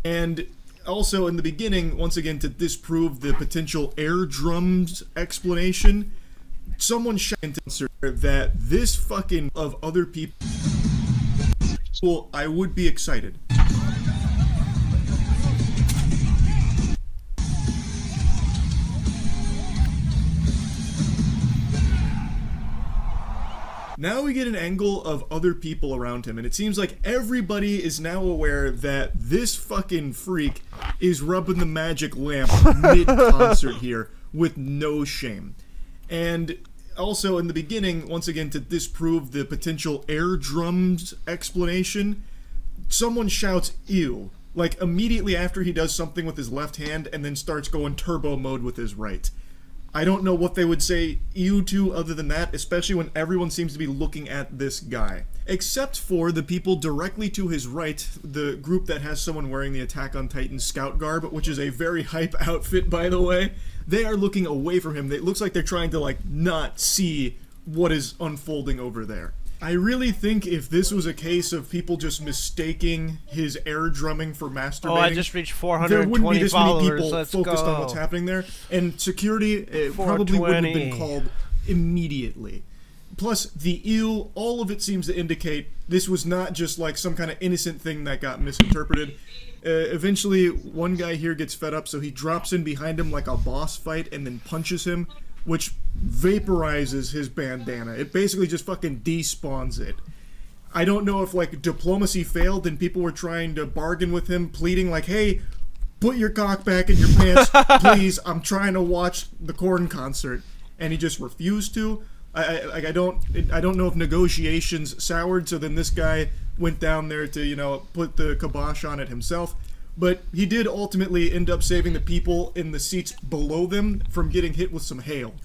And also in the beginning, once again, to disprove the potential air drums explanation, someone shouted that this fucking of other people, well, I would be excited. Now we get an angle of other people around him, and it seems like everybody is now aware that this fucking freak is rubbing the magic lamp mid-concert here with no shame. And also in the beginning, once again, to disprove the potential air drums explanation, someone shouts, "Ew," like immediately after he does something with his left hand and then starts going turbo mode with his right. I don't know what they would say ew to other than that, especially when everyone seems to be looking at this guy. Except for the people directly to his right, the group that has someone wearing the Attack on Titan scout garb, which is a very hype outfit, by the way. They are looking away from him. It looks like they're trying to, like, not see what is unfolding over there. I really think if this was a case of people just mistaking his air drumming for masturbating, oh, I just reached 420 there wouldn't be this followers. many people Let's focused go. on what's happening there, and security probably wouldn't have been called immediately. Plus, the ew, all of it seems to indicate this was not just like some kind of innocent thing that got misinterpreted. Eventually, one guy here gets fed up, so he drops in behind him like a boss fight and then punches him, which vaporizes his bandana. It basically just fucking despawns it. I don't know if, like, diplomacy failed and people were trying to bargain with him, pleading like, hey, put your cock back in your pants, please, I'm trying to watch the Korn concert. And he just refused to. I don't know if negotiations soured, so then this guy went down there to, you know, put the kibosh on it himself. But he did ultimately end up saving the people in the seats below them from getting hit with some hail.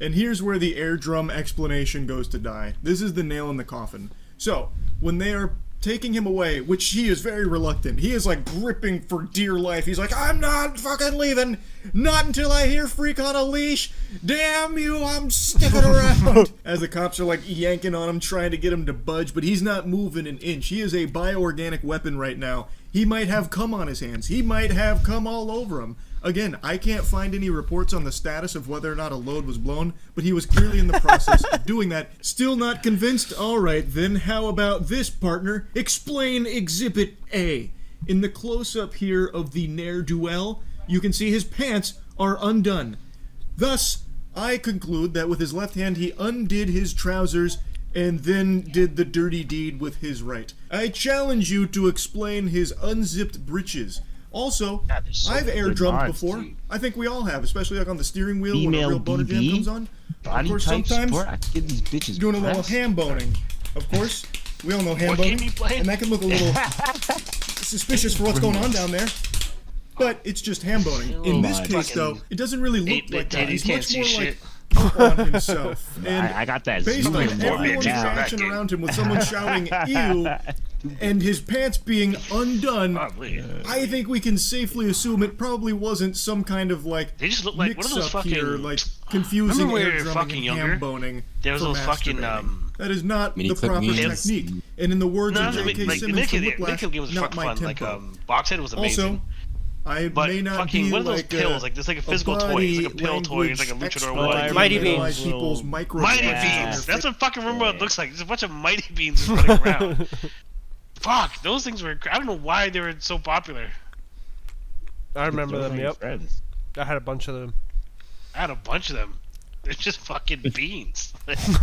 And here's where the air drum explanation goes to die. This is the nail in the coffin. So, when they are taking him away, which he is very reluctant, he is like gripping for dear life. He's like, I'm not fucking leaving. Not until I hear Freak on a Leash. Damn you, I'm sticking around. As the cops are like yanking on him, trying to get him to budge, but he's not moving an inch. He is a bioorganic weapon right now. He might have cum on his hands. He might have cum all over him. Again, I can't find any reports on the status of whether or not a load was blown, but he was clearly in the process of doing that. Still not convinced? Alright, then how about this, partner? Explain Exhibit A. In the close-up here of the ne'er-do-well, you can see his pants are undone. Thus, I conclude that with his left hand he undid his trousers and then did the dirty deed with his right. I challenge you to explain his unzipped breeches. Also, I've air drummed before. Dude. I think we all have, especially like on the steering wheel when a real boner jam comes on. Of course, sometimes give these bitches doing a little ham boning. Of course, we all know ham boning, and that can look a little suspicious for what's going on down there. But it's just ham boning. In this case, though, it doesn't really look like that. He's much more like on himself. And I got that. Based on everyone's reaction around him with someone shouting "ew" and his pants being undone, I think we can safely assume it probably wasn't some kind of like they just look like one of those fucking here, like confusing air drumming and ham boning. There was those fucking that is not the proper technique. And in the words of J.K. Simmons from Whiplash, not my tempo. Boxhead was amazing. Also, I but may not fucking be one of those like pills, like there's like a physical toy, it's like a pill toy, it's like a luchador one. Mighty Beans. Mighty Beans. That's what fucking Rumble looks like. There's a bunch of Mighty Beans running around. Fuck, those things were. I don't know why they were so popular. I remember them. Yep. I had a bunch of them. I had a bunch of them. They're just fucking beans. It's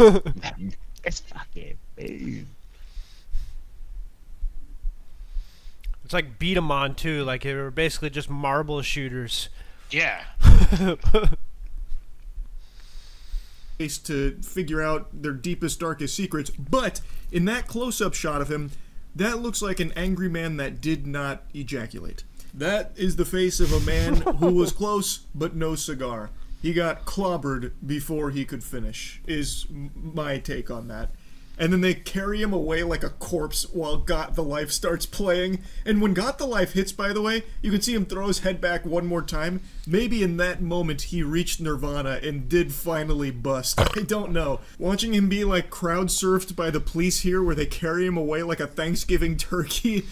fucking beans. It's like beat 'em on too. Like they were basically just marble shooters. Yeah. to figure out their deepest, darkest secrets. But in that close-up shot of him, that looks like an angry man that did not ejaculate. That is the face of a man who was close, but no cigar. He got clobbered before he could finish, is my take on that. And then they carry him away like a corpse while Got the Life starts playing. And when Got the Life hits, by the way, you can see him throw his head back one more time. Maybe in that moment he reached nirvana and did finally bust. I don't know. Watching him be like crowd surfed by the police here where they carry him away like a Thanksgiving turkey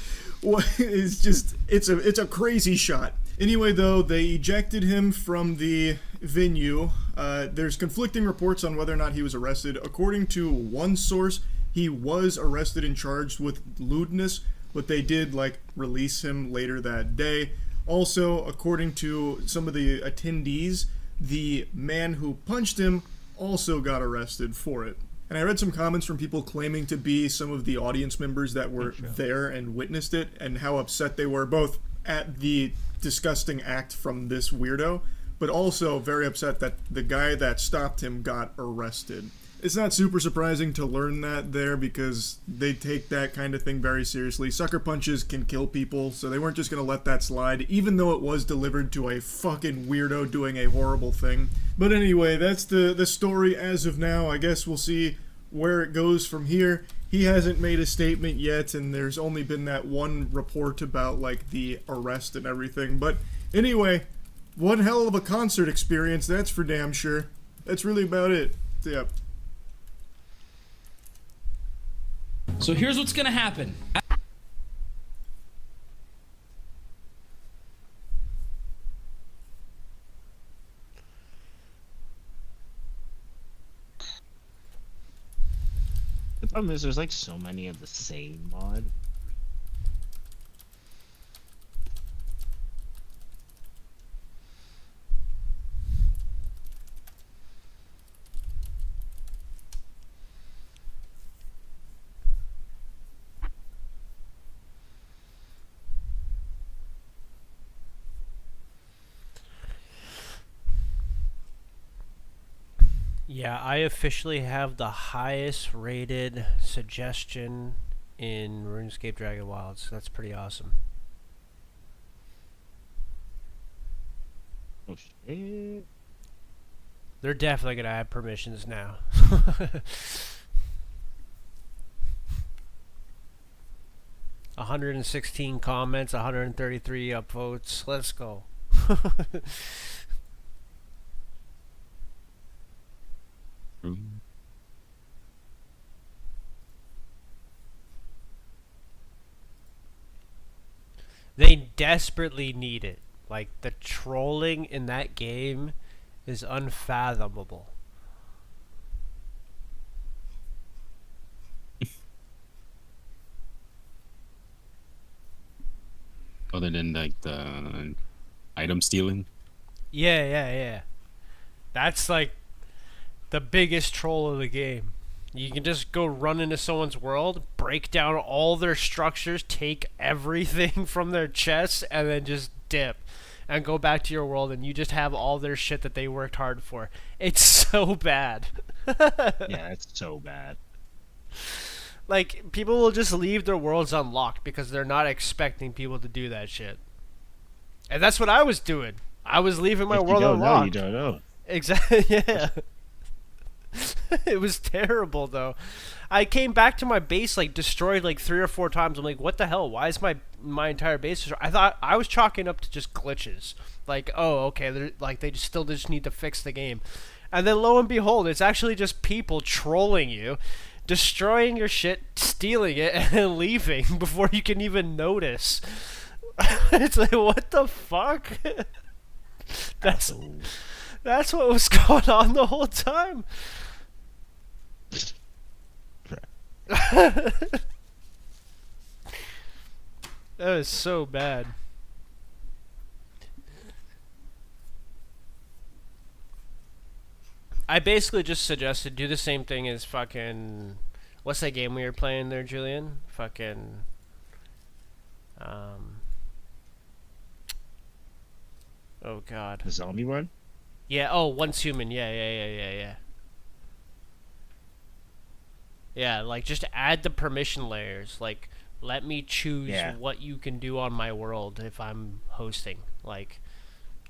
is just, it's a crazy shot. Anyway, though, they ejected him from the venue. There's conflicting reports on whether or not he was arrested. According to one source, he was arrested and charged with lewdness, but they did, like, release him later that day. Also, according to some of the attendees, the man who punched him also got arrested for it. And I read some comments from people claiming to be some of the audience members that were there and witnessed it, and how upset they were, both at the disgusting act from this weirdo, but also very upset that the guy that stopped him got arrested. It's not super surprising to learn that there, because they take that kind of thing very seriously. Sucker punches can kill people, so they weren't just going to let that slide, even though it was delivered to a fucking weirdo doing a horrible thing. But anyway, that's the story as of now. I guess we'll see where it goes from here. He hasn't made a statement yet, and there's only been that one report about, like, the arrest and everything. But anyway, one hell of a concert experience, that's for damn sure. That's really about it. Yep. So here's what's gonna happen. The problem is there's like so many of the same mod. Yeah, I officially have the highest rated suggestion in RuneScape Dragon Wilds. That's pretty awesome. Oh shit. They're definitely going to add permissions now. 116 comments, 133 upvotes. Let's go. They desperately need it. Like, the trolling in that game is unfathomable. Other than like the item stealing. Yeah. That's like the biggest troll of the game. You can just go run into someone's world, break down all their structures, take everything from their chests, and then just dip and go back to your world, and you just have all their shit that they worked hard for. It's so bad. Yeah, it's so bad. Like, people will just leave their worlds unlocked because they're not expecting people to do that shit. And that's what I was doing. I was leaving my world unlocked. You don't know. Exactly, yeah. It was terrible, though. I came back to my base, like, destroyed, like, 3 or 4 times. I'm like, what the hell? Why is my entire base destroyed? I thought I was chalking up to just glitches. Like, oh, okay, like, they still just need to fix the game. And then, lo and behold, it's actually just people trolling you, destroying your shit, stealing it, and leaving before you can even notice. It's like, what the fuck? That's what was going on the whole time. That was so bad. I basically just suggested do the same thing as fucking... What's that game we were playing there, Julian? Fucking... Oh, God. The zombie one? Yeah, oh, Once Human. Yeah. Yeah, like just add the permission layers. Like, let me choose Yeah. what you can do on my world if I'm hosting. Like,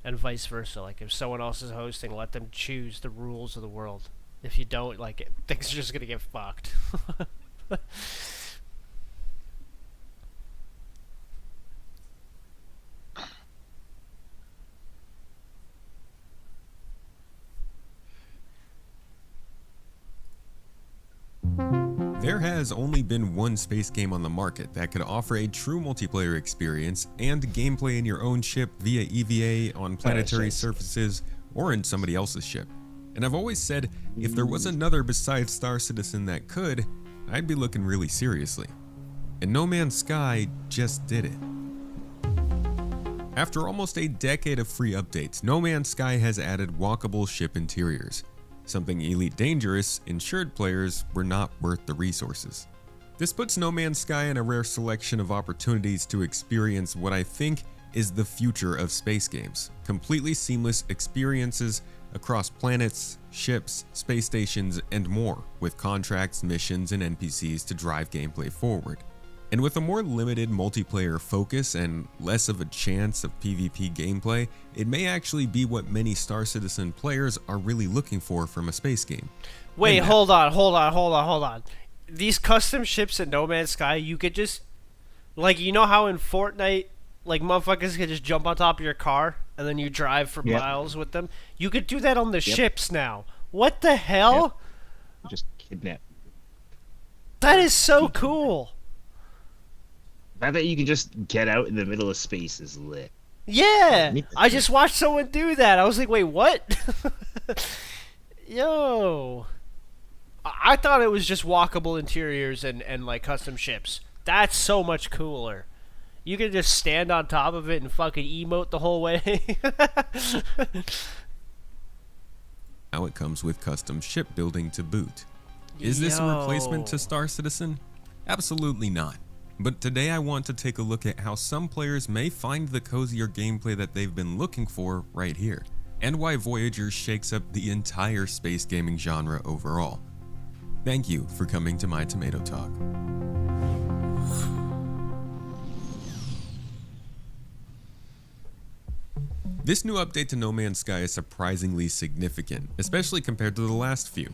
and vice versa. Like, if someone else is hosting, let them choose the rules of the world. If you don't, like, things are just gonna get fucked. There has only been one space game on the market that could offer a true multiplayer experience and gameplay in your own ship via EVA on planetary surfaces or in somebody else's ship. And I've always said, if there was another besides Star Citizen that could, I'd be looking really seriously. And No Man's Sky just did it. After almost a decade of free updates, No Man's Sky has added walkable ship interiors, something Elite Dangerous ensured players were not worth the resources. This puts No Man's Sky in a rare selection of opportunities to experience what I think is the future of space games. Completely seamless experiences across planets, ships, space stations, and more, with contracts, missions, and NPCs to drive gameplay forward. And with a more limited multiplayer focus and less of a chance of PvP gameplay, it may actually be what many Star Citizen players are really looking for from a space game. Wait, And hold on. These custom ships in No Man's Sky, you could just, like, you know how in Fortnite, like, motherfuckers could just jump on top of your car and then you drive for Yep. miles with them? You could do that on the ships now. What the hell? Just kidnap. That is so cool. The fact that you can just get out in the middle of space is lit. Yeah, Neat. I just watched someone do that. I was like, wait, what? Yo. I thought it was just walkable interiors and like custom ships. That's so much cooler. You can just stand on top of it and fucking emote the whole way. Now it comes with custom shipbuilding to boot. Is this a replacement to Yo. Star Citizen? Absolutely not. But today I want to take a look at how some players may find the cozier gameplay that they've been looking for right here, and why Voyager shakes up the entire space gaming genre overall. Thank you for coming to my Tomato Talk. This new update to No Man's Sky is surprisingly significant, especially compared to the last few.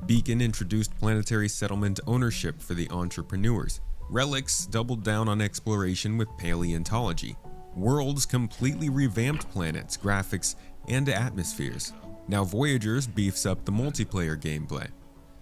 Beacon introduced planetary settlement ownership for the entrepreneurs. Relics doubled down on exploration with paleontology. Worlds completely revamped planets, graphics, and atmospheres. Now Voyagers beefs up the multiplayer gameplay.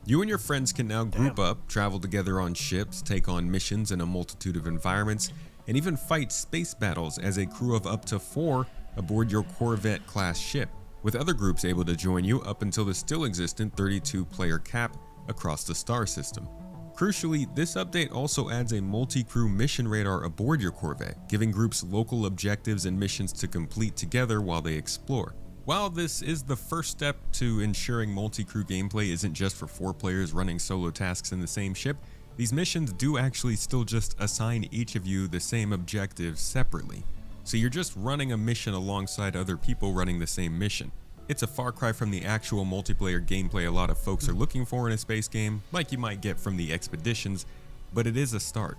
You and your friends can now group up, travel together on ships, take on missions in a multitude of environments, and even fight space battles as a crew of up to 4 aboard your Corvette-class ship, with other groups able to join you up until the still existent 32-player cap across the star system. Crucially, this update also adds a multi-crew mission radar aboard your Corvette, giving groups local objectives and missions to complete together while they explore. While this is the first step to ensuring multi-crew gameplay isn't just for 4 players running solo tasks in the same ship, these missions do actually still just assign each of you the same objectives separately. So you're just running a mission alongside other people running the same mission. It's a far cry from the actual multiplayer gameplay a lot of folks are looking for in a space game, like you might get from the Expeditions, but it is a start.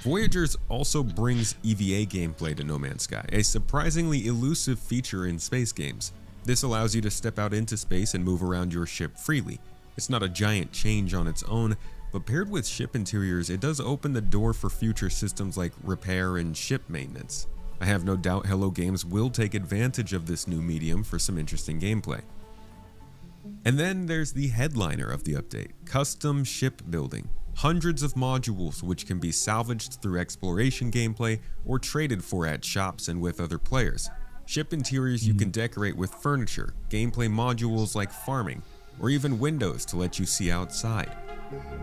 Voyagers also brings EVA gameplay to No Man's Sky, a surprisingly elusive feature in space games. This allows you to step out into space and move around your ship freely. It's not a giant change on its own, but paired with ship interiors, it does open the door for future systems like repair and ship maintenance. I have no doubt Hello Games will take advantage of this new medium for some interesting gameplay. And then there's the headliner of the update, custom shipbuilding. Hundreds of modules which can be salvaged through exploration gameplay or traded for at shops and with other players. Ship interiors you can decorate with furniture, gameplay modules like farming, or even windows to let you see outside.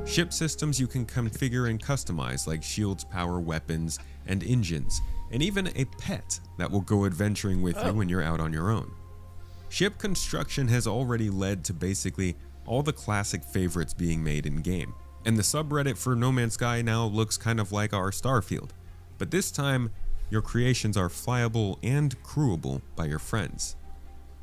Ship systems you can configure and customize like shields, power, weapons, and engines, and even a pet that will go adventuring with you when you're out on your own. Ship construction has already led to basically all the classic favorites being made in-game, and the subreddit for No Man's Sky now looks kind of like our Starfield, but this time your creations are flyable and crewable by your friends.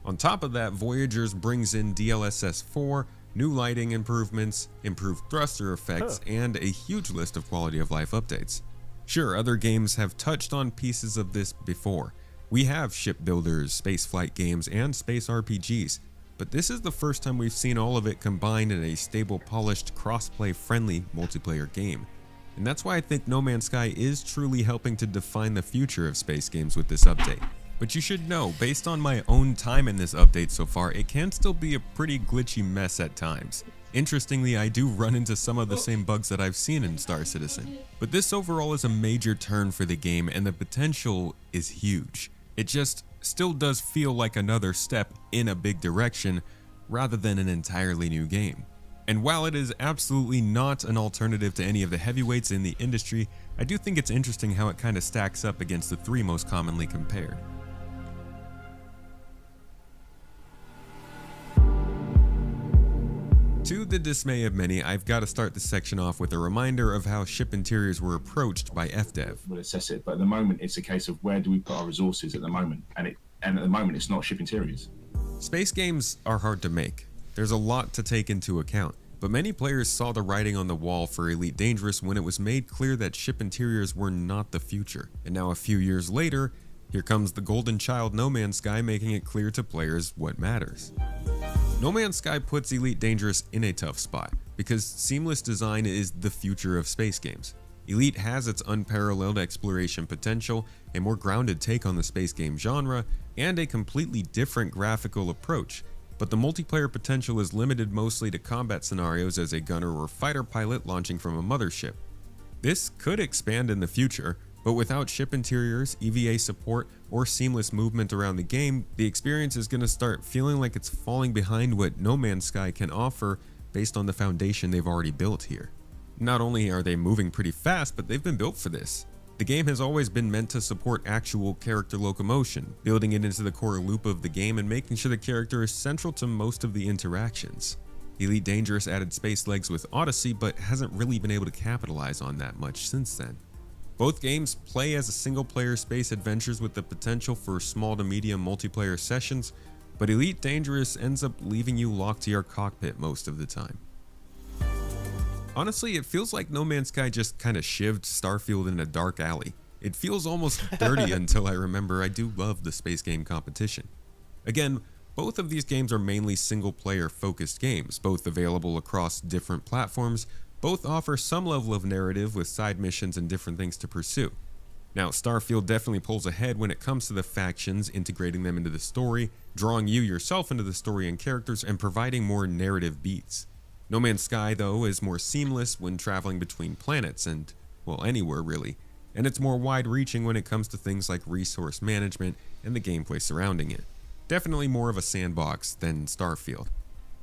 On top of that, Voyagers brings in DLSS 4, new lighting improvements, improved thruster effects, and a huge list of quality of life updates. Sure, other games have touched on pieces of this before. We have shipbuilders, spaceflight games, and space RPGs, but this is the first time we've seen all of it combined in a stable, polished, cross-play friendly multiplayer game. And that's why I think No Man's Sky is truly helping to define the future of space games with this update. But you should know, based on my own time in this update so far, it can still be a pretty glitchy mess at times. Interestingly, I do run into some of the same bugs that I've seen in Star Citizen. But this overall is a major turn for the game, and the potential is huge. It just still does feel like another step in a big direction, rather than an entirely new game. And while it is absolutely not an alternative to any of the heavyweights in the industry, I do think it's interesting how it kind of stacks up against the three most commonly compared. To the dismay of many, I've got to start this section off with a reminder of how ship interiors were approached by FDev. We'll assess it, but at the moment it's a case of where do we put our resources at the moment, and at the moment it's not ship interiors. Space games are hard to make. There's a lot to take into account, but many players saw the writing on the wall for Elite Dangerous when it was made clear that ship interiors were not the future. And now a few years later, here comes the golden child No Man's Sky, making it clear to players what matters. No Man's Sky puts Elite Dangerous in a tough spot, because seamless design is the future of space games. Elite has its unparalleled exploration potential, a more grounded take on the space game genre, and a completely different graphical approach, but the multiplayer potential is limited mostly to combat scenarios as a gunner or fighter pilot launching from a mothership. This could expand in the future, but without ship interiors, EVA support, or seamless movement around the game, the experience is going to start feeling like it's falling behind what No Man's Sky can offer based on the foundation they've already built here. Not only are they moving pretty fast, but they've been built for this. The game has always been meant to support actual character locomotion, building it into the core loop of the game and making sure the character is central to most of the interactions. Elite Dangerous added space legs with Odyssey, but hasn't really been able to capitalize on that much since then. Both games play as single-player space adventures with the potential for small to medium multiplayer sessions, but Elite Dangerous ends up leaving you locked to your cockpit most of the time. Honestly, it feels like No Man's Sky just kinda shivved Starfield in a dark alley. It feels almost dirty until I remember I do love the space game competition. Again, both of these games are mainly single-player focused games, both available across different platforms. Both offer some level of narrative with side missions and different things to pursue. Now, Starfield definitely pulls ahead when it comes to the factions, integrating them into the story, drawing you yourself into the story and characters, and providing more narrative beats. No Man's Sky, though, is more seamless when traveling between planets and, well, anywhere really, and it's more wide-reaching when it comes to things like resource management and the gameplay surrounding it. Definitely more of a sandbox than Starfield.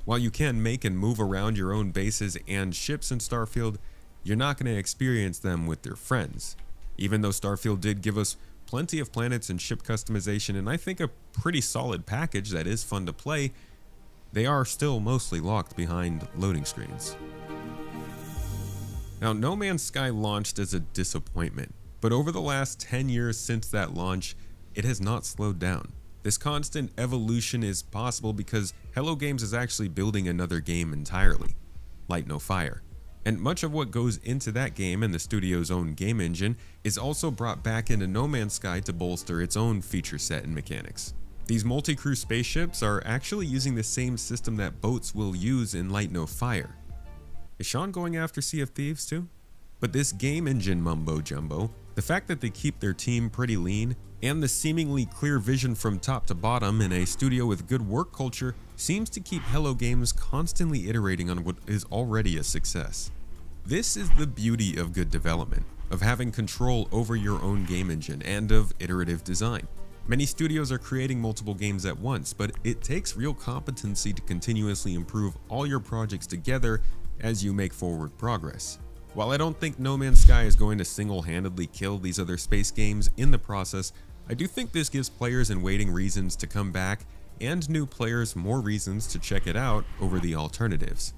While you can make and move around your own bases and ships in Starfield, you're not going to experience them with your friends. Even though Starfield did give us plenty of planets and ship customization, and I think a pretty solid package that is fun to play, they are still mostly locked behind loading screens. Now, No Man's Sky launched as a disappointment, but over the last 10 years since that launch, it has not slowed down. This constant evolution is possible because Hello Games is actually building another game entirely, Light No Fire. And much of what goes into that game and the studio's own game engine is also brought back into No Man's Sky to bolster its own feature set and mechanics. These multi-crew spaceships are actually using the same system that boats will use in Light No Fire. Is Sean going after Sea of Thieves too? But this game engine mumbo jumbo, the fact that they keep their team pretty lean, and the seemingly clear vision from top to bottom in a studio with good work culture seems to keep Hello Games constantly iterating on what is already a success. This is the beauty of good development, of having control over your own game engine, and of iterative design. Many studios are creating multiple games at once, but it takes real competency to continuously improve all your projects together as you make forward progress. While I don't think No Man's Sky is going to single-handedly kill these other space games in the process, I do think this gives players in waiting reasons to come back, and new players more reasons to check it out over the alternatives.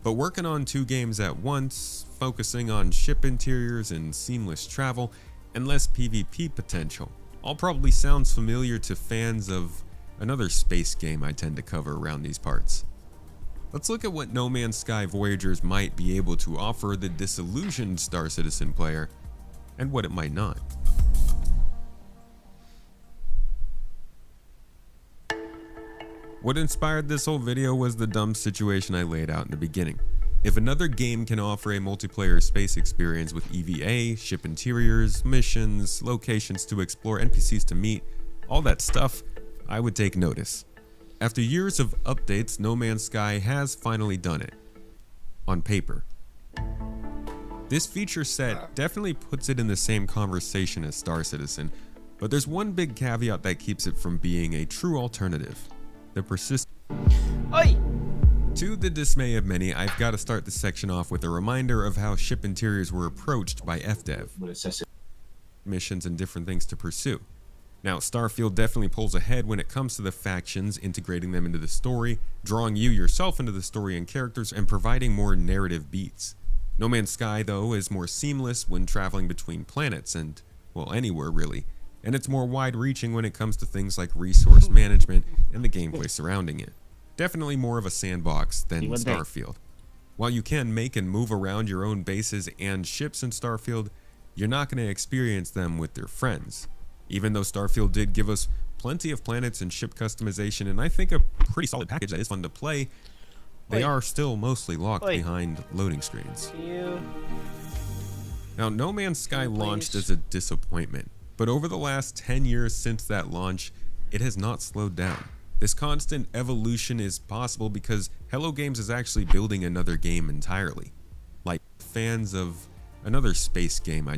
But working on two games at once, focusing on ship interiors and seamless travel, and less PvP potential, all probably sounds familiar to fans of another space game I tend to cover around these parts. Let's look at what No Man's Sky Voyagers might be able to offer the disillusioned Star Citizen player, and what it might not. What inspired this whole video was the dumb situation I laid out in the beginning. If another game can offer a multiplayer space experience with EVA, ship interiors, missions, locations to explore, NPCs to meet, all that stuff, I would take notice. After years of updates, No Man's Sky has finally done it. On paper. This feature set definitely puts it in the same conversation as Star Citizen, but there's one big caveat that keeps it from being a true alternative. The persistent. Oi! To the dismay of many, I've got to start this section off with a reminder of how ship interiors were approached by FDev. We'll assess it. Missions and different things to pursue. Now, Starfield definitely pulls ahead when it comes to the factions, integrating them into the story, drawing you yourself into the story and characters, and providing more narrative beats. No Man's Sky, though, is more seamless when traveling between planets and, well, anywhere really. And it's more wide-reaching when it comes to things like resource management and the gameplay surrounding it. Definitely more of a sandbox than Starfield. While you can make and move around your own bases and ships in Starfield, you're not going to experience them with your friends. Even though Starfield did give us plenty of planets and ship customization, and I think a pretty solid package that is fun to play, they are still mostly locked behind loading screens. Now, No Man's Sky launched as a disappointment, but over the last 10 years since that launch, it has not slowed down. This constant evolution is possible because Hello Games is actually building another game entirely. Like fans of another space game.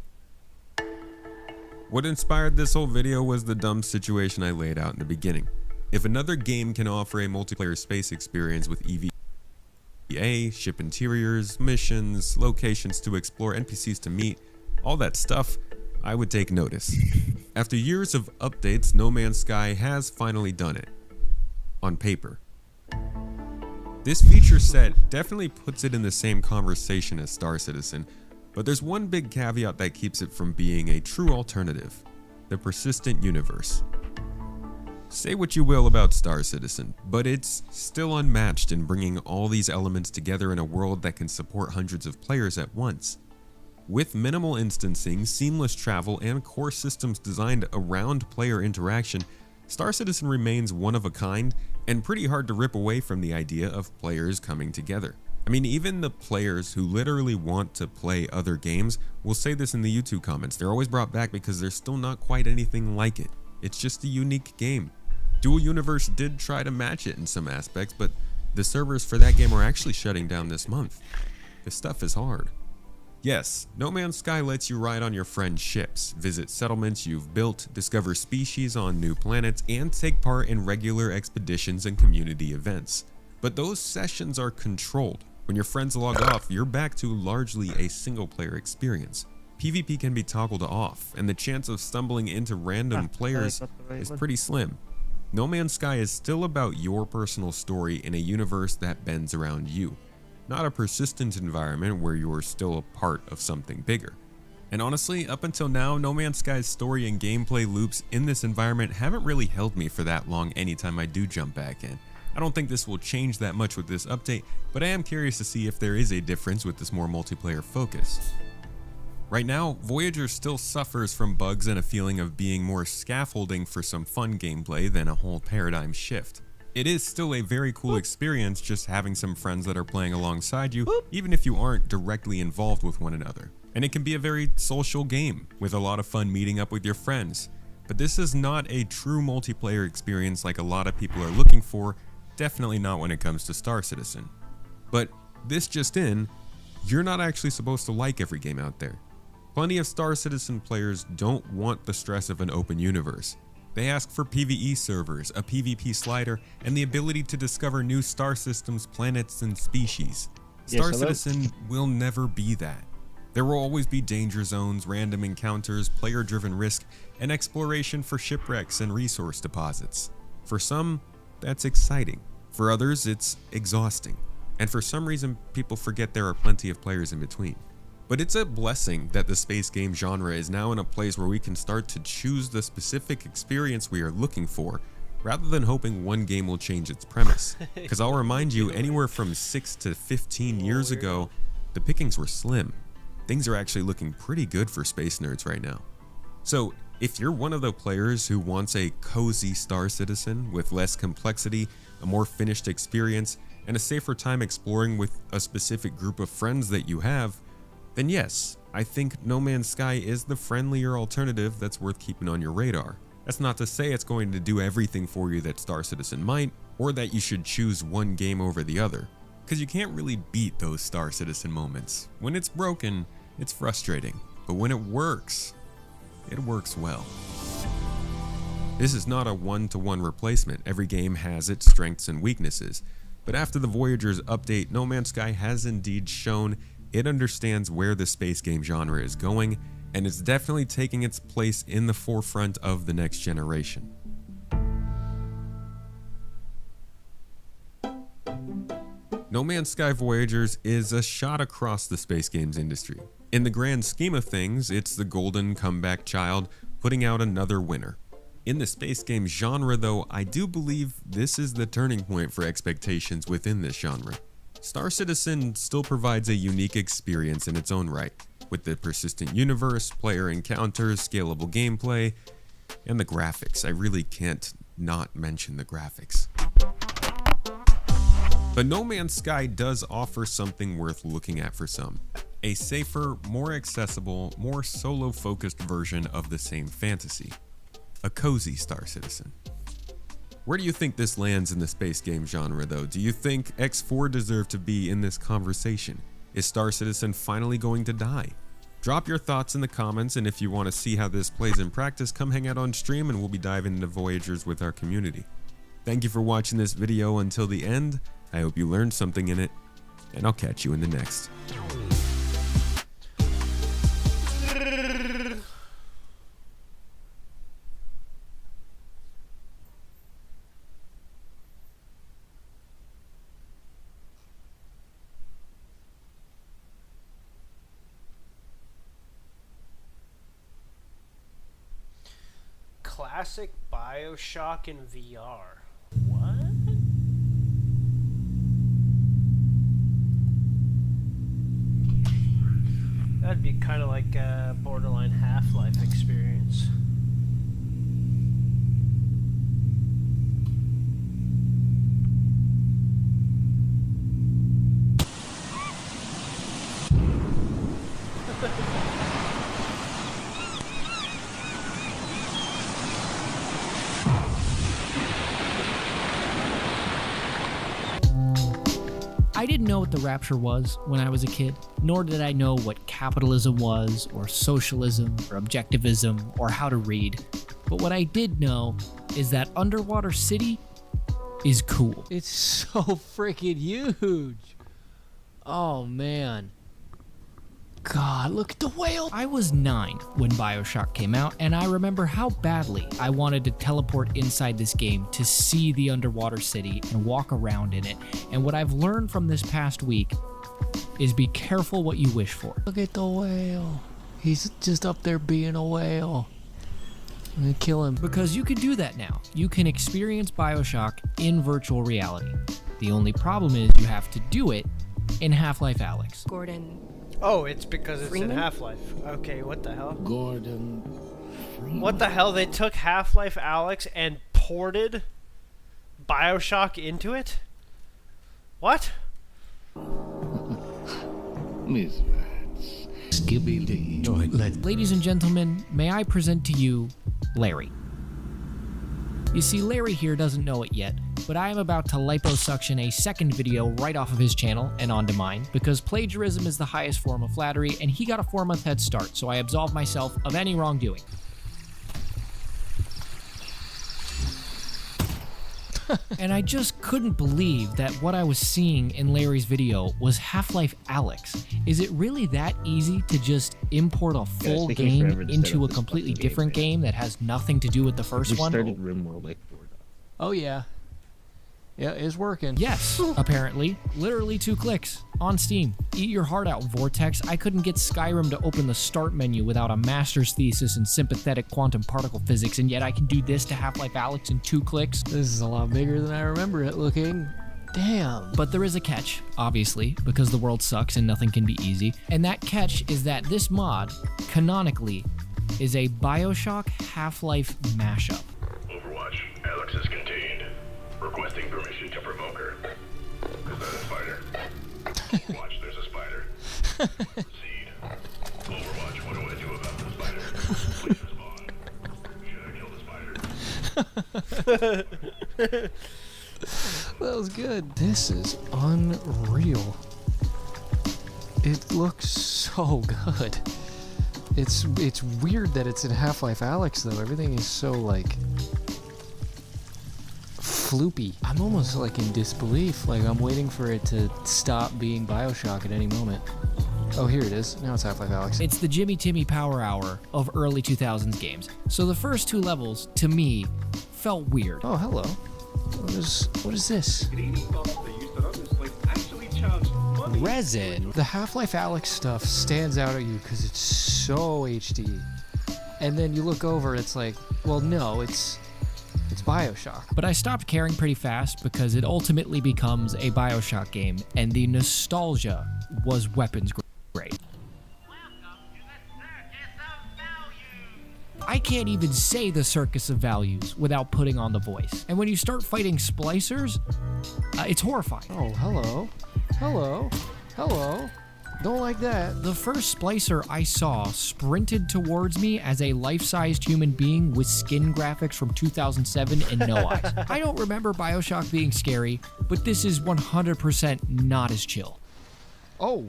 What inspired this whole video was the dumb situation I laid out in the beginning. If another game can offer a multiplayer space experience with EVA, ship interiors, missions, locations to explore, NPCs to meet, all that stuff, I would take notice. After years of updates, No Man's Sky has finally done it. On paper. This feature set definitely puts it in the same conversation as Star Citizen, but there's one big caveat that keeps it from being a true alternative. The persistent universe. Say what you will about Star Citizen, but it's still unmatched in bringing all these elements together in a world that can support hundreds of players at once. With minimal instancing, seamless travel, and core systems designed around player interaction, Star Citizen remains one of a kind and pretty hard to rip away from the idea of players coming together. I mean, even the players who literally want to play other games will say this in the YouTube comments. They're always brought back because there's still not quite anything like it. It's just a unique game. Dual Universe did try to match it in some aspects, but the servers for that game are actually shutting down this month. This stuff is hard. Yes, No Man's Sky lets you ride on your friends' ships, visit settlements you've built, discover species on new planets, and take part in regular expeditions and community events. But those sessions are controlled. When your friends log off, you're back to largely a single-player experience. PvP can be toggled off, and the chance of stumbling into random players is pretty slim. No Man's Sky is still about your personal story in a universe that bends around you. Not a persistent environment where you're still a part of something bigger. And honestly, up until now, No Man's Sky's story and gameplay loops in this environment haven't really held me for that long anytime I do jump back in. I don't think this will change that much with this update, but I am curious to see if there is a difference with this more multiplayer focus. Right now, Voyager still suffers from bugs and a feeling of being more scaffolding for some fun gameplay than a whole paradigm shift. It is still a very cool experience just having some friends that are playing alongside you, even if you aren't directly involved with one another. And it can be a very social game, with a lot of fun meeting up with your friends. But this is not a true multiplayer experience like a lot of people are looking for, definitely not when it comes to Star Citizen. But this just in, you're not actually supposed to like every game out there. Plenty of Star Citizen players don't want the stress of an open universe. They ask for PvE servers, a PvP slider, and the ability to discover new star systems, planets, and species. Star Citizen will never be that. There will always be danger zones, random encounters, player-driven risk, and exploration for shipwrecks and resource deposits. For some, that's exciting. For others, it's exhausting. And for some reason, people forget there are plenty of players in between. But it's a blessing that the space game genre is now in a place where we can start to choose the specific experience we are looking for, rather than hoping one game will change its premise. Because I'll remind you, anywhere from 6 to 15 years ago, the pickings were slim. Things are actually looking pretty good for space nerds right now. So, if you're one of the players who wants a cozy Star Citizen with less complexity, a more finished experience, and a safer time exploring with a specific group of friends that you have, then yes, I think No Man's Sky is the friendlier alternative that's worth keeping on your radar. That's not to say it's going to do everything for you that Star Citizen might, or that you should choose one game over the other, because you can't really beat those Star Citizen moments. When it's broken, it's frustrating, but when it works well. This is not a one-to-one replacement. Every game has its strengths and weaknesses, but after the Voyagers update, No Man's Sky has indeed shown it understands where the space game genre is going, and it's definitely taking its place in the forefront of the next generation. No Man's Sky Voyagers is a shot across the space games industry. In the grand scheme of things, it's the golden comeback child putting out another winner. In the space game genre though, I do believe this is the turning point for expectations within this genre. Star Citizen still provides a unique experience in its own right, with the persistent universe, player encounters, scalable gameplay, and the graphics. I really can't not mention the graphics. But No Man's Sky does offer something worth looking at for some. A safer, more accessible, more solo-focused version of the same fantasy. A cozy Star Citizen. Where do you think this lands in the space game genre though? Do you think X4 deserved to be in this conversation? Is Star Citizen finally going to die? Drop your thoughts in the comments, and if you want to see how this plays in practice, come hang out on stream and we'll be diving into Voyagers with our community. Thank you for watching this video until the end. I hope you learned something in it, and I'll catch you in the next. Classic BioShock in VR. What? That'd be kind of like a borderline Half-Life experience. I didn't know what the Rapture was when I was a kid, nor did I know what capitalism was, or socialism, or objectivism, or how to read. But what I did know is that Underwater City is cool. It's so freaking huge. Oh man. God, look at the whale. I was 9 when BioShock came out, and I remember how badly I wanted to teleport inside this game to see the underwater city and walk around in it. And what I've learned from this past week is be careful what you wish for. Look at the whale. He's just up there being a whale. I'm gonna kill him. Because you can do that now. You can experience BioShock in virtual reality. The only problem is you have to do it in Half-Life Alyx. Gordon. Oh, it's because it's Freeman? in Half-Life. Okay, what the hell? Gordon Freeman. What the hell? They took Half-Life Alyx and ported BioShock into it? What? Miss Skibby Ladies and gentlemen, may I present to you Larry. You see, Larry here doesn't know it yet, but I am about to liposuction a second video right off of his channel and onto mine, because plagiarism is the highest form of flattery, and he got a 4-month head start, so I absolve myself of any wrongdoing. And I just couldn't believe that what I was seeing in Larry's video was Half-Life Alyx. Is it really that easy to just import a full game into a completely different game that has nothing to do with the first one? Started RimWorld like 4. Oh yeah. Yeah, it's working. Yes, apparently. Literally 2 clicks. On Steam. Eat your heart out, Vortex. I couldn't get Skyrim to open the start menu without a master's thesis in sympathetic quantum particle physics, and yet I can do this to Half-Life Alyx in 2 clicks. This is a lot bigger than I remember it looking. Damn. But there is a catch, obviously, because the world sucks and nothing can be easy. And that catch is that this mod, canonically, is a BioShock Half-Life mashup. Overwatch, Alyx is contained. Requesting permission to provoke her. Is that a spider? Watch, there's a spider. Seed. Overwatch, what do I do about the spider? Please respond. Should I kill the spider? That was good. This is unreal. It looks so good. It's weird that it's in Half-Life Alyx though. Everything is so like floopy. I'm almost like in disbelief. Like I'm waiting for it to stop being BioShock at any moment. Oh, here it is. Now it's Half-Life Alyx. It's the Jimmy Timmy Power Hour of early 2000s games. So the first 2 levels, to me, felt weird. Oh, hello. What is this? Resin. The Half-Life Alyx stuff stands out at you because it's so HD. And then you look over, it's like, well, no, it's BioShock. But I stopped caring pretty fast because it ultimately becomes a BioShock game, and the nostalgia was weapons grade. I can't even say the Circus of Values without putting on the voice. And when you start fighting splicers, it's horrifying. Oh, hello. Hello. Hello. Don't like that. The first splicer I saw sprinted towards me as a life-sized human being with skin graphics from 2007 and no eyes. I don't remember BioShock being scary, but this is 100% not as chill. Oh.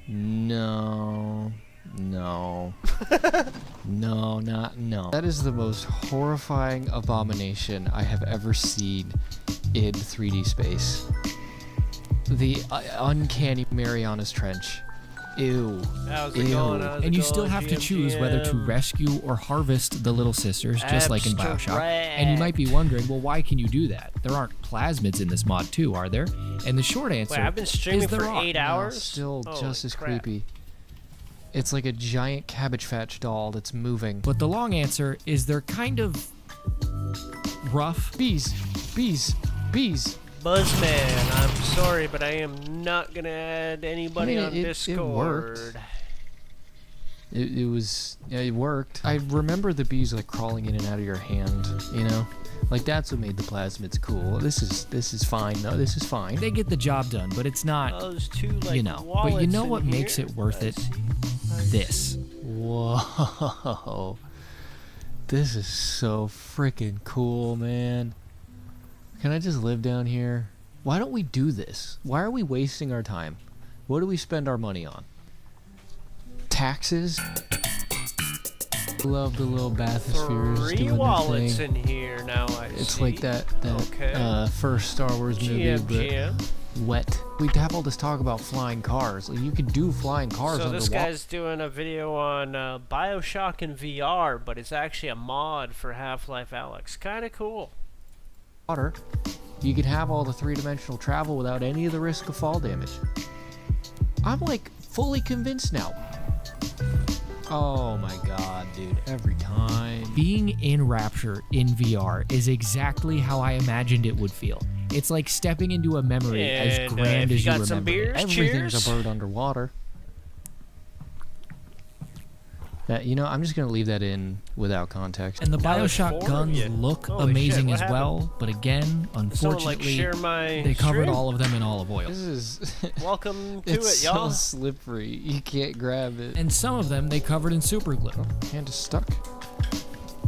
No. No. No, not no. That is the most horrifying abomination I have ever seen in 3D space. The uncanny Mariana's Trench. Ew. How's it going? How's And it you still going, have to choose whether to GMGM? rescue or harvest the little sisters, just like in BioShock. Abstract. And you might be wondering, well, why can you do that? There aren't plasmids in this mod too, are there? And the short answer Wait, I've been streaming is there for are. 8 No, hours. still Holy just as crap. creepy. It's like a giant Cabbage Patch doll that's moving. But the long answer is they're kind of rough. Bees. Bees. Bees. Buzzman, I'm sorry, but I am not gonna add anybody I mean, on it Discord. worked. It was, yeah, it worked. I remember the bees like crawling in and out of your hand, you know? Like that's what made the plasmids cool. This is fine. No, this is fine. They get the job done, but it's not, Those two, like, you know. But you wallets know in what makes here? it worth it? This. Whoa. This is so freaking cool, man. Can I just live down here? Why don't we do this? Why are we wasting our time? What do we spend our money on? Taxes? Love the little bathyspheres 3 doing their wallets thing. in here now. It's see. like that Okay. first Star Wars movie, GM. but wet. We'd have all this talk about flying cars. Like you could do flying cars So this underwater. guy's doing a video on BioShock in VR, but it's actually a mod for Half-Life Alyx. Kind of cool. You could have all the 3-dimensional travel without any of the risk of fall damage. I'm like fully convinced now. Oh my god, dude, every time. Being in Rapture in VR is exactly how I imagined it would feel. It's like stepping into a memory as And, grand if as you you got some remember it. beers, Everything's cheers. a bird underwater. You know, I'm just gonna leave that in without context. And the Now there's BioShock 4 of guns you. look Holy amazing shit, as what well, but again, Someone like unfortunately, share my they covered stream? all of them in olive oil. This is Welcome to it's it, y'all. so slippery. You can't grab it. And some of them they covered in super glue. Hand is stuck.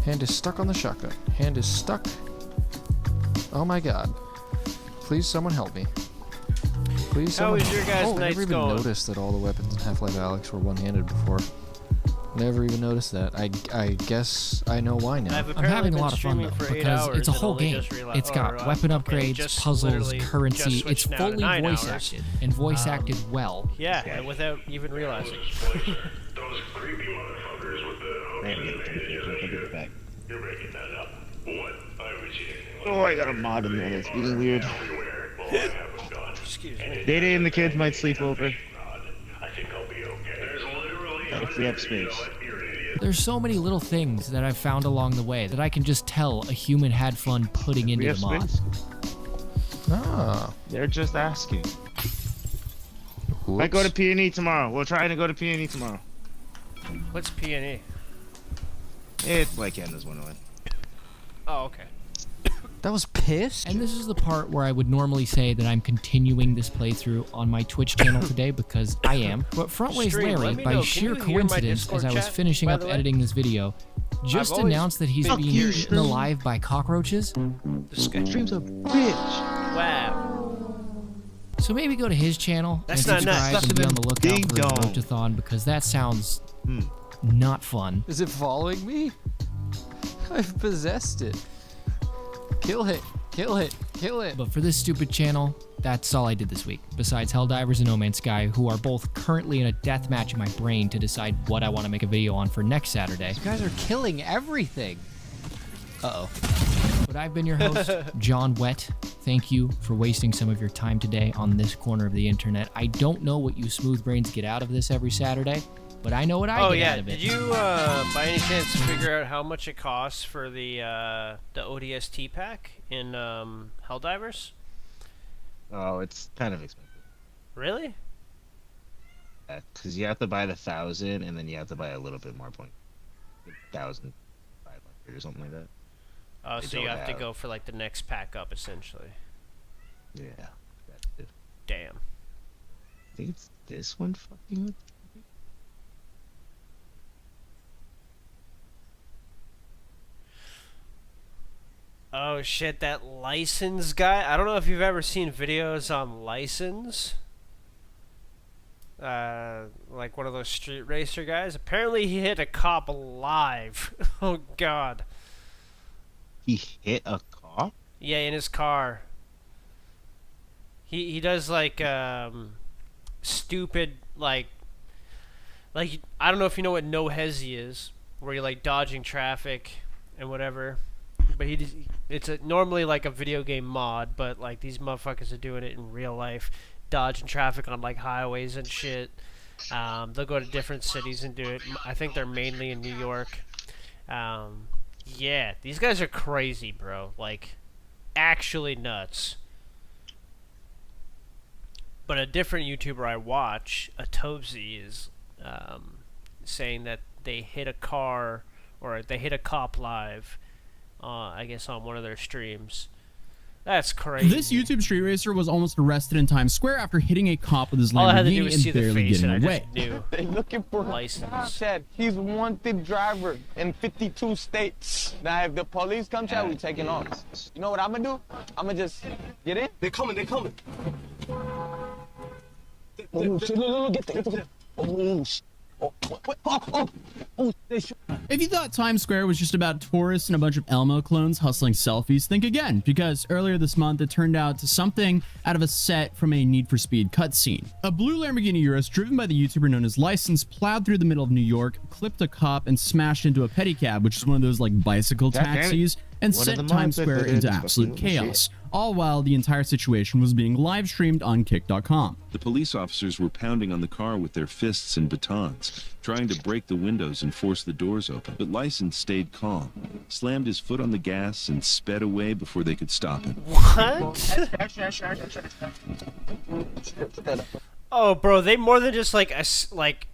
Hand is stuck on the shotgun. Hand is stuck. Oh my god. Please someone help me. Please How someone is your guys' I nights never even going? noticed that all the weapons in Half-Life Alyx were one-handed before. Never even noticed that. I guess I know why now. I've I'm apparently having a been lot of fun streaming though, for 8 because hours it's a and whole only game. just realized- It's got or, weapon okay, upgrades, just puzzles, literally just currency. It's switched now to fully 9 voice hours. acted and voice acted well. Yeah, and without even realizing. Those creepy motherfuckers with the hooks and bandages. You're making that up. What Oh, I got a mod in there that's being weird. Excuse me. Day and the kids might sleep over. If we have space. There's so many little things that I've found along the way that I can just tell a human had fun putting We into have the mod. space. Ah. They're just asking. Might go to P&E tomorrow. We're trying to go to P&E tomorrow. What's P&E? It's like Canada's Wonderland. Oh, okay. That was piss. And this is the part where I would normally say that I'm continuing this playthrough on my Twitch channel today because I am. But Frontways Stream, Larry, let me by know. Can sheer you hear my coincidence, Discord as I was chat, finishing by up the way? editing this video, just always announced that he's been being curious. eaten alive by cockroaches. Stream's a bitch. Wow. So maybe go to his channel That's and not subscribe nice. and be on the lookout Ding for his dong. rotathon because that sounds not fun. Is it following me? I've possessed it. Kill it. Kill it. Kill it. But for this stupid channel, that's all I did this week. Besides Helldivers and No Man's Sky, who are both currently in a death match in my brain to decide what I want to make a video on for next Saturday. You guys are killing everything. Uh-oh. But I've been your host, John Wett. Thank you for wasting some of your time today on this corner of the internet. I don't know what you smooth brains get out of this every Saturday, but I know what I Oh get yeah, out of it. did you by any chance figure out how much it costs for the ODST pack in Helldivers? Oh, it's kind of expensive. Really? Because you have to buy the 1,000 and then you have to buy a little bit more points. 1,500 or something like that. Oh, They so you don't have to have- go for like the next pack up essentially. Yeah. That's it. Damn. I think it's this one fucking with. Oh shit, that License guy. I don't know if you've ever seen videos on License. Like one of those street racer guys. Apparently he hit a cop alive. Oh god. He hit a cop? Yeah, in his car. He does like stupid like I don't know if you know what no hezi is, where you're like dodging traffic and whatever. But it's normally like a video game mod, but like these motherfuckers are doing it in real life, dodging traffic on like highways and shit. They'll go to different cities and do it. I think they're mainly in New York. Yeah, these guys are crazy, bro. Like, actually nuts. But a different YouTuber I watch, Atobzi, is saying that they hit a car or they hit a cop live. I guess on one of their streams. That's crazy. This YouTube street racer was almost arrested in Times Square after hitting a cop with his All I had to do Lamborghini was and see the barely face, and I getting away. just knew. They looking for License. Chad, he's a wanted driver in 52 states. Now, if the police come, Chad, we taking off. You know what I'm gonna do? I'm gonna just get in. They're coming. They're coming. Oh shit! Look, get the. Oh shit! If you thought Times Square was just about tourists and a bunch of Elmo clones hustling selfies, think again, because earlier this month it turned out to something out of a set from a Need for Speed cutscene. A blue Lamborghini Urus driven by the YouTuber known as License plowed through the middle of New York, clipped a cop, and smashed into a pedicab, which is one of those like bicycle God damn it. taxis, and One of sent the Times mods I Square put in into is absolute fucking with the chaos, all while the entire situation was being live streamed on Kick.com. The police officers were pounding on the car with their fists and batons, trying to break the windows and force the doors open. But License stayed calm, slammed his foot on the gas, and sped away before they could stop him. What? Oh, bro, they more than just like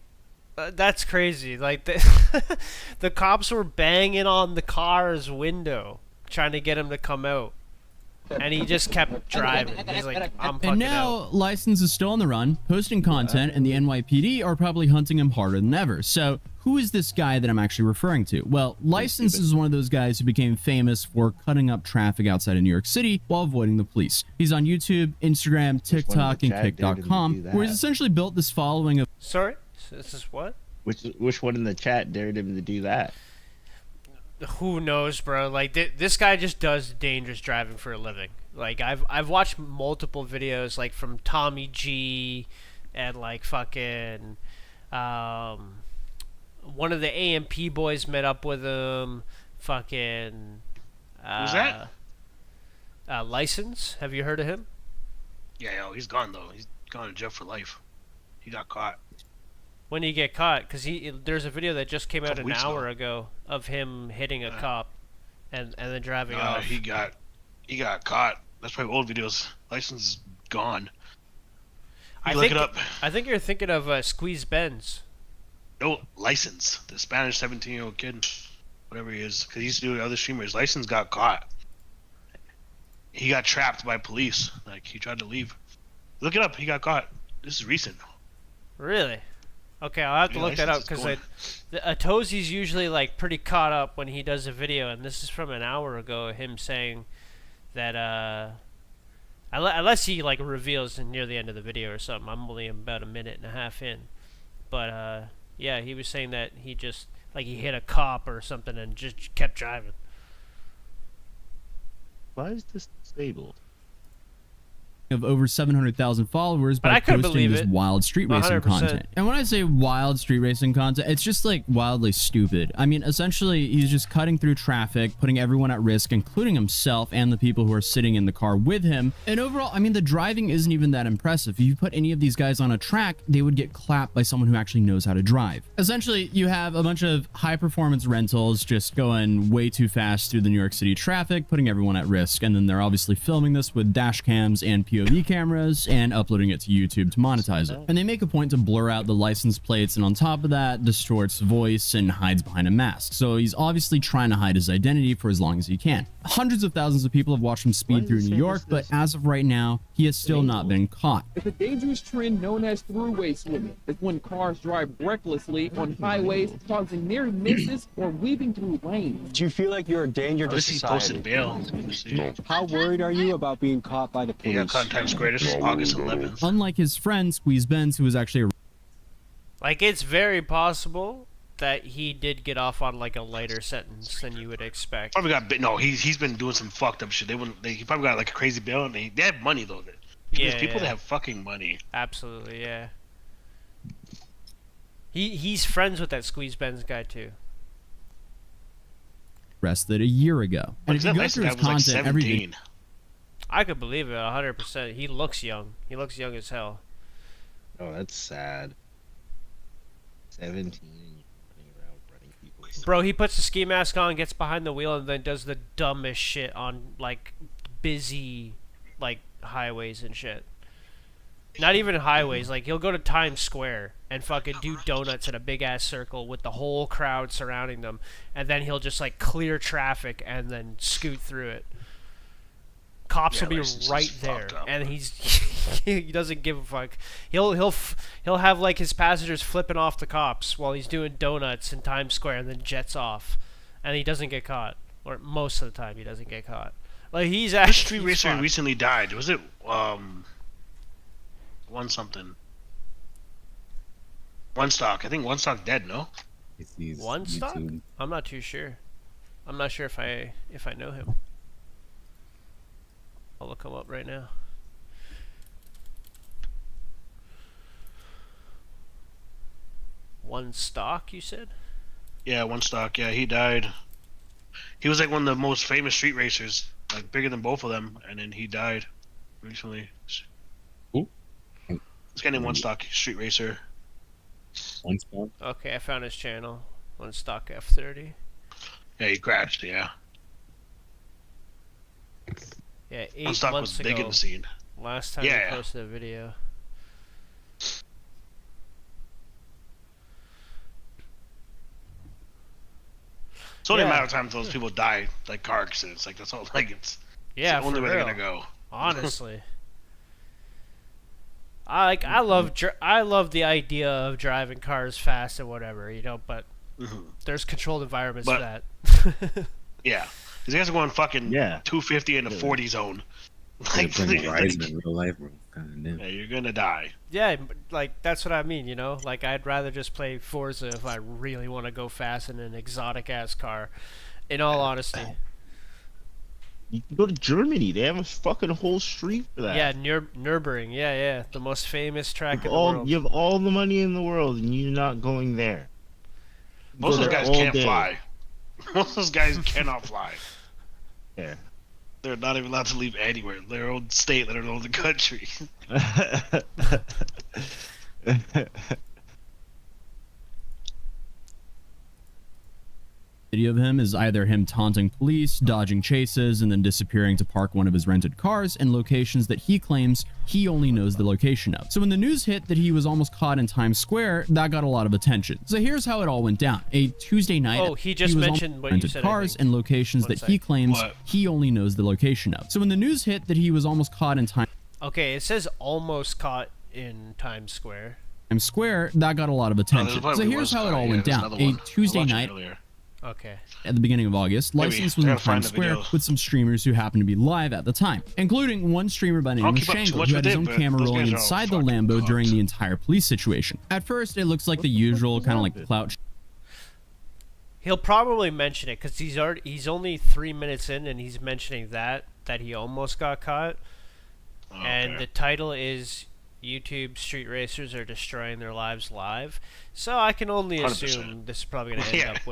that's crazy. Like the cops were banging on the car's window trying to get him to come out, and he just kept driving. He's like, I'm fucking And now out. License is still on the run, posting content, and the NYPD are probably hunting him harder than ever. So who is this guy that I'm actually referring to? Well, License is one of those guys who became famous for cutting up traffic outside of New York City while avoiding the police. He's on YouTube, Instagram, TikTok, and Kick.com, where he's essentially built this following of... Sorry? This is what? Which one in the chat dared him to do that? Who knows, bro? Like this guy just does dangerous driving for a living. Like I've watched multiple videos like from Tommy G and like fucking one of the AMP boys met up with him. Fucking Who's that? License. Have you heard of him? Yeah, he's gone though. He's gone to jail for life. He got caught. When did he get caught? Because there's a video that just came out Couple an weeks hour ago of him hitting a cop, and then driving off. He got caught. That's probably old videos. License is gone. Look it up. I think you're thinking of Squeeze Benz. No, License, the Spanish 17-year-old kid, whatever he is, because he used to do it with other streamers. License got caught. He got trapped by police. Like, he tried to leave. Look it up. He got caught. This is recent. Really? Okay, I'll have to look that up because Atozi's usually like pretty caught up when he does a video, and this is from an hour ago. Him saying that unless he like reveals near the end of the video or something. I'm only about a minute and a half in, but yeah, he was saying that he just like he hit a cop or something and just kept driving. Why is this disabled? Of over 700,000 followers But by I couldn't posting believe this it. wild street racing 100%. content. And when I say wild street racing content, it's just like wildly stupid. I mean, essentially, he's just cutting through traffic, putting everyone at risk, including himself and the people who are sitting in the car with him. And overall, I mean, the driving isn't even that impressive. If you put any of these guys on a track, they would get clapped by someone who actually knows how to drive. Essentially, you have a bunch of high-performance rentals just going way too fast through the New York City traffic, putting everyone at risk. And then they're obviously filming this with dash cams and POV cameras and uploading it to YouTube to monetize it. And they make a point to blur out the license plates, and on top of that, distorts voice and hides behind a mask. So he's obviously trying to hide his identity for as long as he can. Hundreds of thousands of people have watched him speed through New York, but as of right now, he has still not been caught. It's a dangerous trend known as throughway swimming. It's when cars drive recklessly on highways, causing near misses or weaving through lanes. Do you feel like you're a danger to He posted bail. How worried are you about being caught by the police? He got caught in Times Square. This was August 11th. Unlike his friend Squeeze Benz, who was actually a Like, it's very possible that he did get off on like a lighter sentence than you would expect. Probably got bit. No, he's been doing some fucked up shit. He probably got like a crazy bail, and they have money though. There's people that have fucking money. Absolutely, yeah. He's friends with that Squeeze Benz guy too. arrested a year ago. And if you go through his content, everything. I could believe it 100%. He looks young. He looks young as hell. Oh, that's sad. 17. Bro, he puts the ski mask on, gets behind the wheel, and then does the dumbest shit on like busy like highways and shit. Not even highways. Like he'll go to Times Square and fucking do donuts in a big ass circle with the whole crowd surrounding them, and then he'll just like clear traffic and then scoot through it. Cops will be right there, and he doesn't give a fuck. He'll have like his passengers flipping off the cops while he's doing donuts in Times Square, and then jets off, and he doesn't get caught, or most of the time he doesn't get caught. Like he's actually. Which street racer recently died? Was it one something? One Stock. I think One Stock dead. No. One Stock? I'm not too sure. I'm not sure if I know him. I'll look him up right now. One Stock, you said? Yeah, One Stock. Yeah, he died. He was like one of the most famous street racers, like bigger than both of them, and then he died recently. Who? This guy named One Stock, street racer. One Stock? Okay, I found his channel. One Stock F30. Yeah, he crashed. Yeah. Yeah, 8 One Stock months was big ago, in the scene. last time Yeah. he posted a video. It's only a Yeah. matter of time until those people die, like car accidents. Like that's all. Like it's Yeah, the only for way real. they're gonna go. Honestly. I love the idea of driving cars fast and whatever, you know, but there's controlled environments for that. Yeah, these guys are going fucking 250 in the 40 zone. Like, Horizon in real life, bro. yeah, you're gonna die. Yeah, like that's what I mean, you know. Like I'd rather just play Forza if I really want to go fast in an exotic ass car. In all honesty. You can go to Germany. They have a fucking whole street for that. Yeah, Nürburgring. Yeah, the most famous track in the all world. you have all the money in the world, and you're not going there. Most of those Go there guys all can't day. fly. Most of those guys cannot fly. Yeah. They're not even allowed to leave anywhere. Their own state, let alone the country. Video of him is either him taunting police, dodging chases, and then disappearing to park one of his rented cars in locations that he claims he only knows the location of. So when the news hit that he was almost caught in Times Square, that got a lot of attention. So here's how it all went down. A Tuesday night, Oh, he just was mentioned what you rented said, I cars think. in locations One that sec. he claims What? he only knows the location of. So when the news hit that he was almost caught in Times Okay, it says almost caught in Times Square. Square, that got a lot of attention. probably So here's was how it caught, all yeah, went there's down. another A one. I Tuesday watched it night earlier. Okay. at the beginning of August, Maybe. License was I in gotta find Times the Square video. with some streamers who happened to be live at the time, including one streamer by the name I'll of keep up too Shango, much who had with his it, own but camera those rolling guys are all inside the fucking Lambo during cops. the entire police situation. At first, it looks like the usual kind of like clout He'll probably mention it because he's only 3 minutes in and he's mentioning that he almost got caught. And the title is YouTube Street Racers Are Destroying Their Lives Live. So I can only 100%. assume this is probably going to end Yeah. up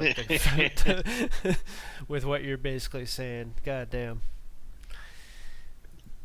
with with what you're basically saying. God damn.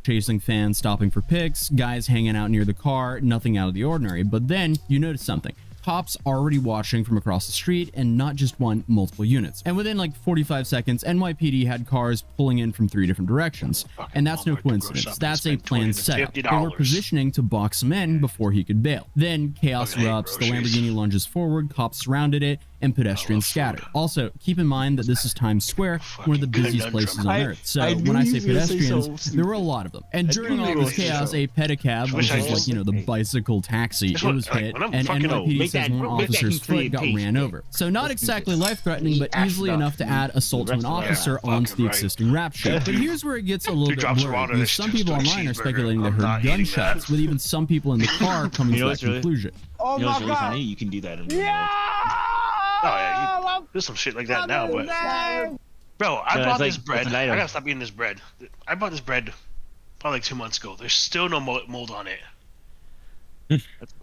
chasing fans, stopping for pics, guys hanging out near the car, nothing out of the ordinary. But then you notice something. Cops already watching from across the street, and not just one, multiple units. And within like 45 seconds, NYPD had cars pulling in from 3 different directions. And that's no coincidence. That's a planned setup. They were positioning to box him in before he could bail. Then chaos erupts, the Lamborghini lunges forward, cops surrounded it, and pedestrians scattered. Also, keep in mind that this is Times Square, one of the busiest places on Earth. So when I say pedestrians, there were a lot of them. And during all this chaos, a pedicab, which is like, you know, the bicycle taxi, it was hit, and NYPD says one officer's foot got ran over. So not exactly life-threatening, but easily enough to add assault to an officer onto the existing rap sheet. But here's where it gets a little bit blurry, because some people online are speculating they heard gunshots, with even some people in the car coming to that conclusion. Oh you know what's really funny? You can do that in real life. Oh yeah, there's some shit like that now, but bro, I No, bought it's this like- bread. it's an I item. gotta stop eating this bread. I bought this bread probably like 2 months ago. There's still no mold on it.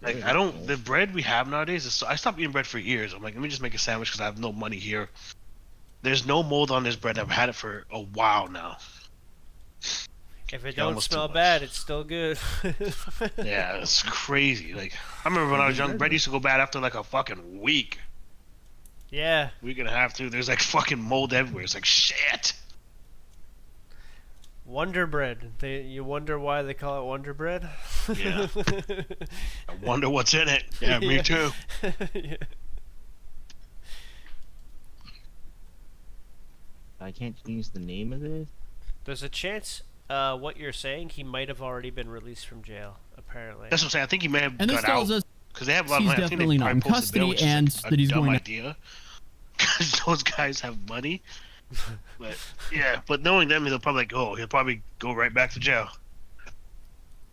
Like I don't. The bread we have nowadays is. I stopped eating bread for years. I'm like, let me just make a sandwich because I have no money here. There's no mold on this bread. I've had it for a while now. If it Yeah, don't almost smell too much. bad, it's still good. Yeah, it's crazy. Like I remember when I was young, bread used to go bad after like a fucking week. Yeah. Week and a half too. There's like fucking mold everywhere. It's like shit. Wonder Bread. You wonder why they call it Wonder Bread? Yeah. I wonder what's in it. Yeah, me too. Yeah. I can't change the name of this. There's a chance what you're saying, he might have already been released from jail, apparently. That's what I'm saying. I think he may have And this got tells out us because they have a lot of he's money. I think definitely they not in probably posted bail, custody, which is and like a that he's dumb going to... idea because those guys have money. But yeah, but knowing them, they'll probably go. He'll probably go right back to jail.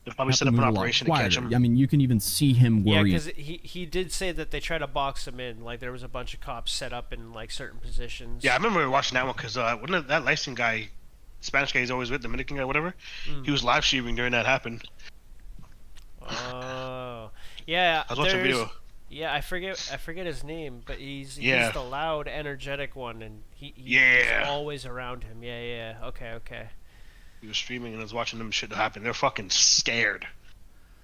They'll probably set up an move a lot operation to catch quieter. him. I mean, you can even see him Yeah, worrying. because he did say that they tried to box him in. Like, there was a bunch of cops set up in, like, certain positions. Yeah, I remember watching that one because that licensing guy, Spanish guy he's always with, Dominican guy, whatever, he was live streaming during that happened. Oh. Yeah, I was watching a there's- video. Yeah, I forget his name, but he's Yeah. the loud, energetic one, and he Yeah. is always around him. Yeah. Okay. He was streaming and I was watching them shit happen. They're fucking scared.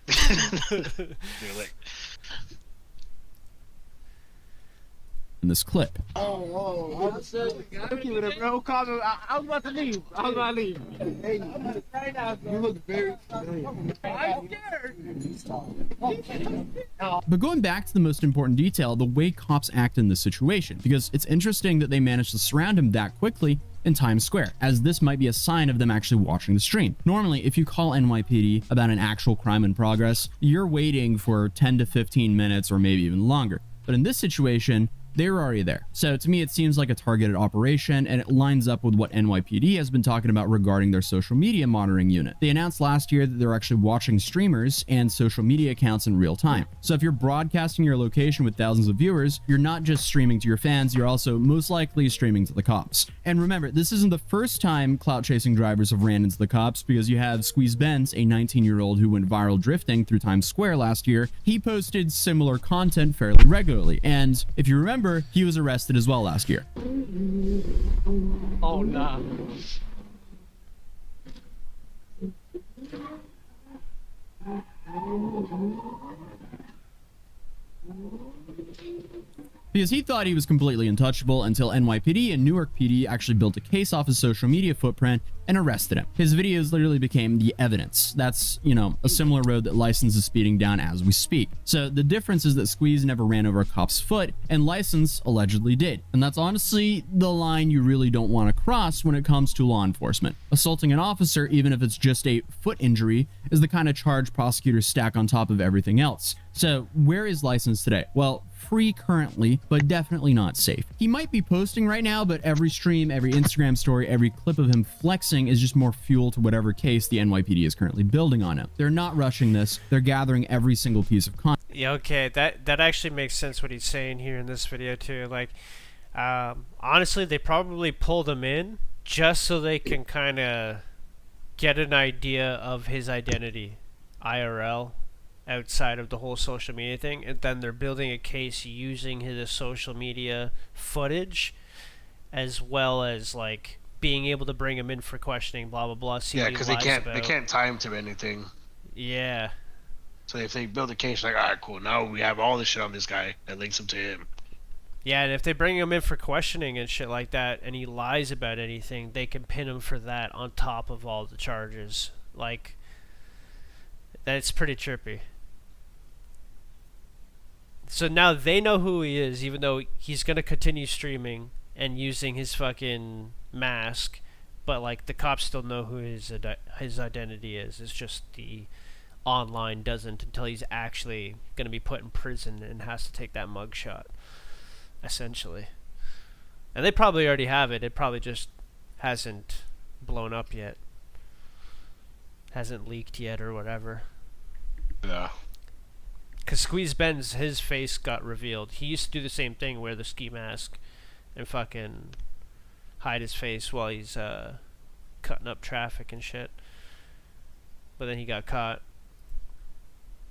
They're like, in this clip. Oh, keep it a real comment. I was about to leave. Hey, you look very familiar. I'm scared. But going back to the most important detail, the way cops act in this situation, because it's interesting that they managed to surround him that quickly in Times Square, as this might be a sign of them actually watching the stream. Normally, if you call NYPD about an actual crime in progress, you're waiting for 10 to 15 minutes or maybe even longer. But in this situation, they were already there. So to me, it seems like a targeted operation, and it lines up with what NYPD has been talking about regarding their social media monitoring unit. They announced last year that they're actually watching streamers and social media accounts in real time. So if you're broadcasting your location with thousands of viewers, you're not just streaming to your fans, you're also most likely streaming to the cops. And remember, this isn't the first time clout chasing drivers have ran into the cops, because you have Squeeze Benz, a 19-year-old who went viral drifting through Times Square last year. He posted similar content fairly regularly, and if you remember, he was arrested as well last year. Oh, nah. Because he thought he was completely untouchable until NYPD and Newark PD actually built a case off his social media footprint and arrested him. His videos literally became the evidence. That's, you know, a similar road that License is speeding down as we speak. So the difference is that Squeeze never ran over a cop's foot, and License allegedly did. And that's honestly the line you really don't want to cross when it comes to law enforcement. Assaulting an officer, even if it's just a foot injury, is the kind of charge prosecutors stack on top of everything else. So where is License today? Well, free currently, but definitely not safe. He might be posting right now, but every stream, every Instagram story, every clip of him flexing is just more fuel to whatever case the NYPD is currently building on him. They're not rushing this. They're gathering every single piece of content. Yeah, okay, that actually makes sense what he's saying here in this video too. Like, honestly, they probably pulled him in just so they can kind of get an idea of his identity, IRL, outside of the whole social media thing, and then they're building a case using his social media footage, as well as like being able to bring him in for questioning, blah blah blah. Yeah, because they can't tie him to anything. Yeah. So if they build a case, like, all right, cool, now we have all this shit on this guy that links him to him. Yeah, and if they bring him in for questioning and shit like that, and he lies about anything, they can pin him for that on top of all the charges. Like, that's pretty trippy. So now they know who he is, even though he's gonna continue streaming and using his fucking mask, but like the cops still know who his identity is. It's just the online doesn't until he's actually gonna be put in prison and has to take that mugshot, essentially. And they probably already have it. It probably just hasn't blown up yet, hasn't leaked yet or whatever. Yeah. Because Squeeze Ben's, his face got revealed. He used to do the same thing, wear the ski mask and fucking hide his face while he's cutting up traffic and shit. But then he got caught.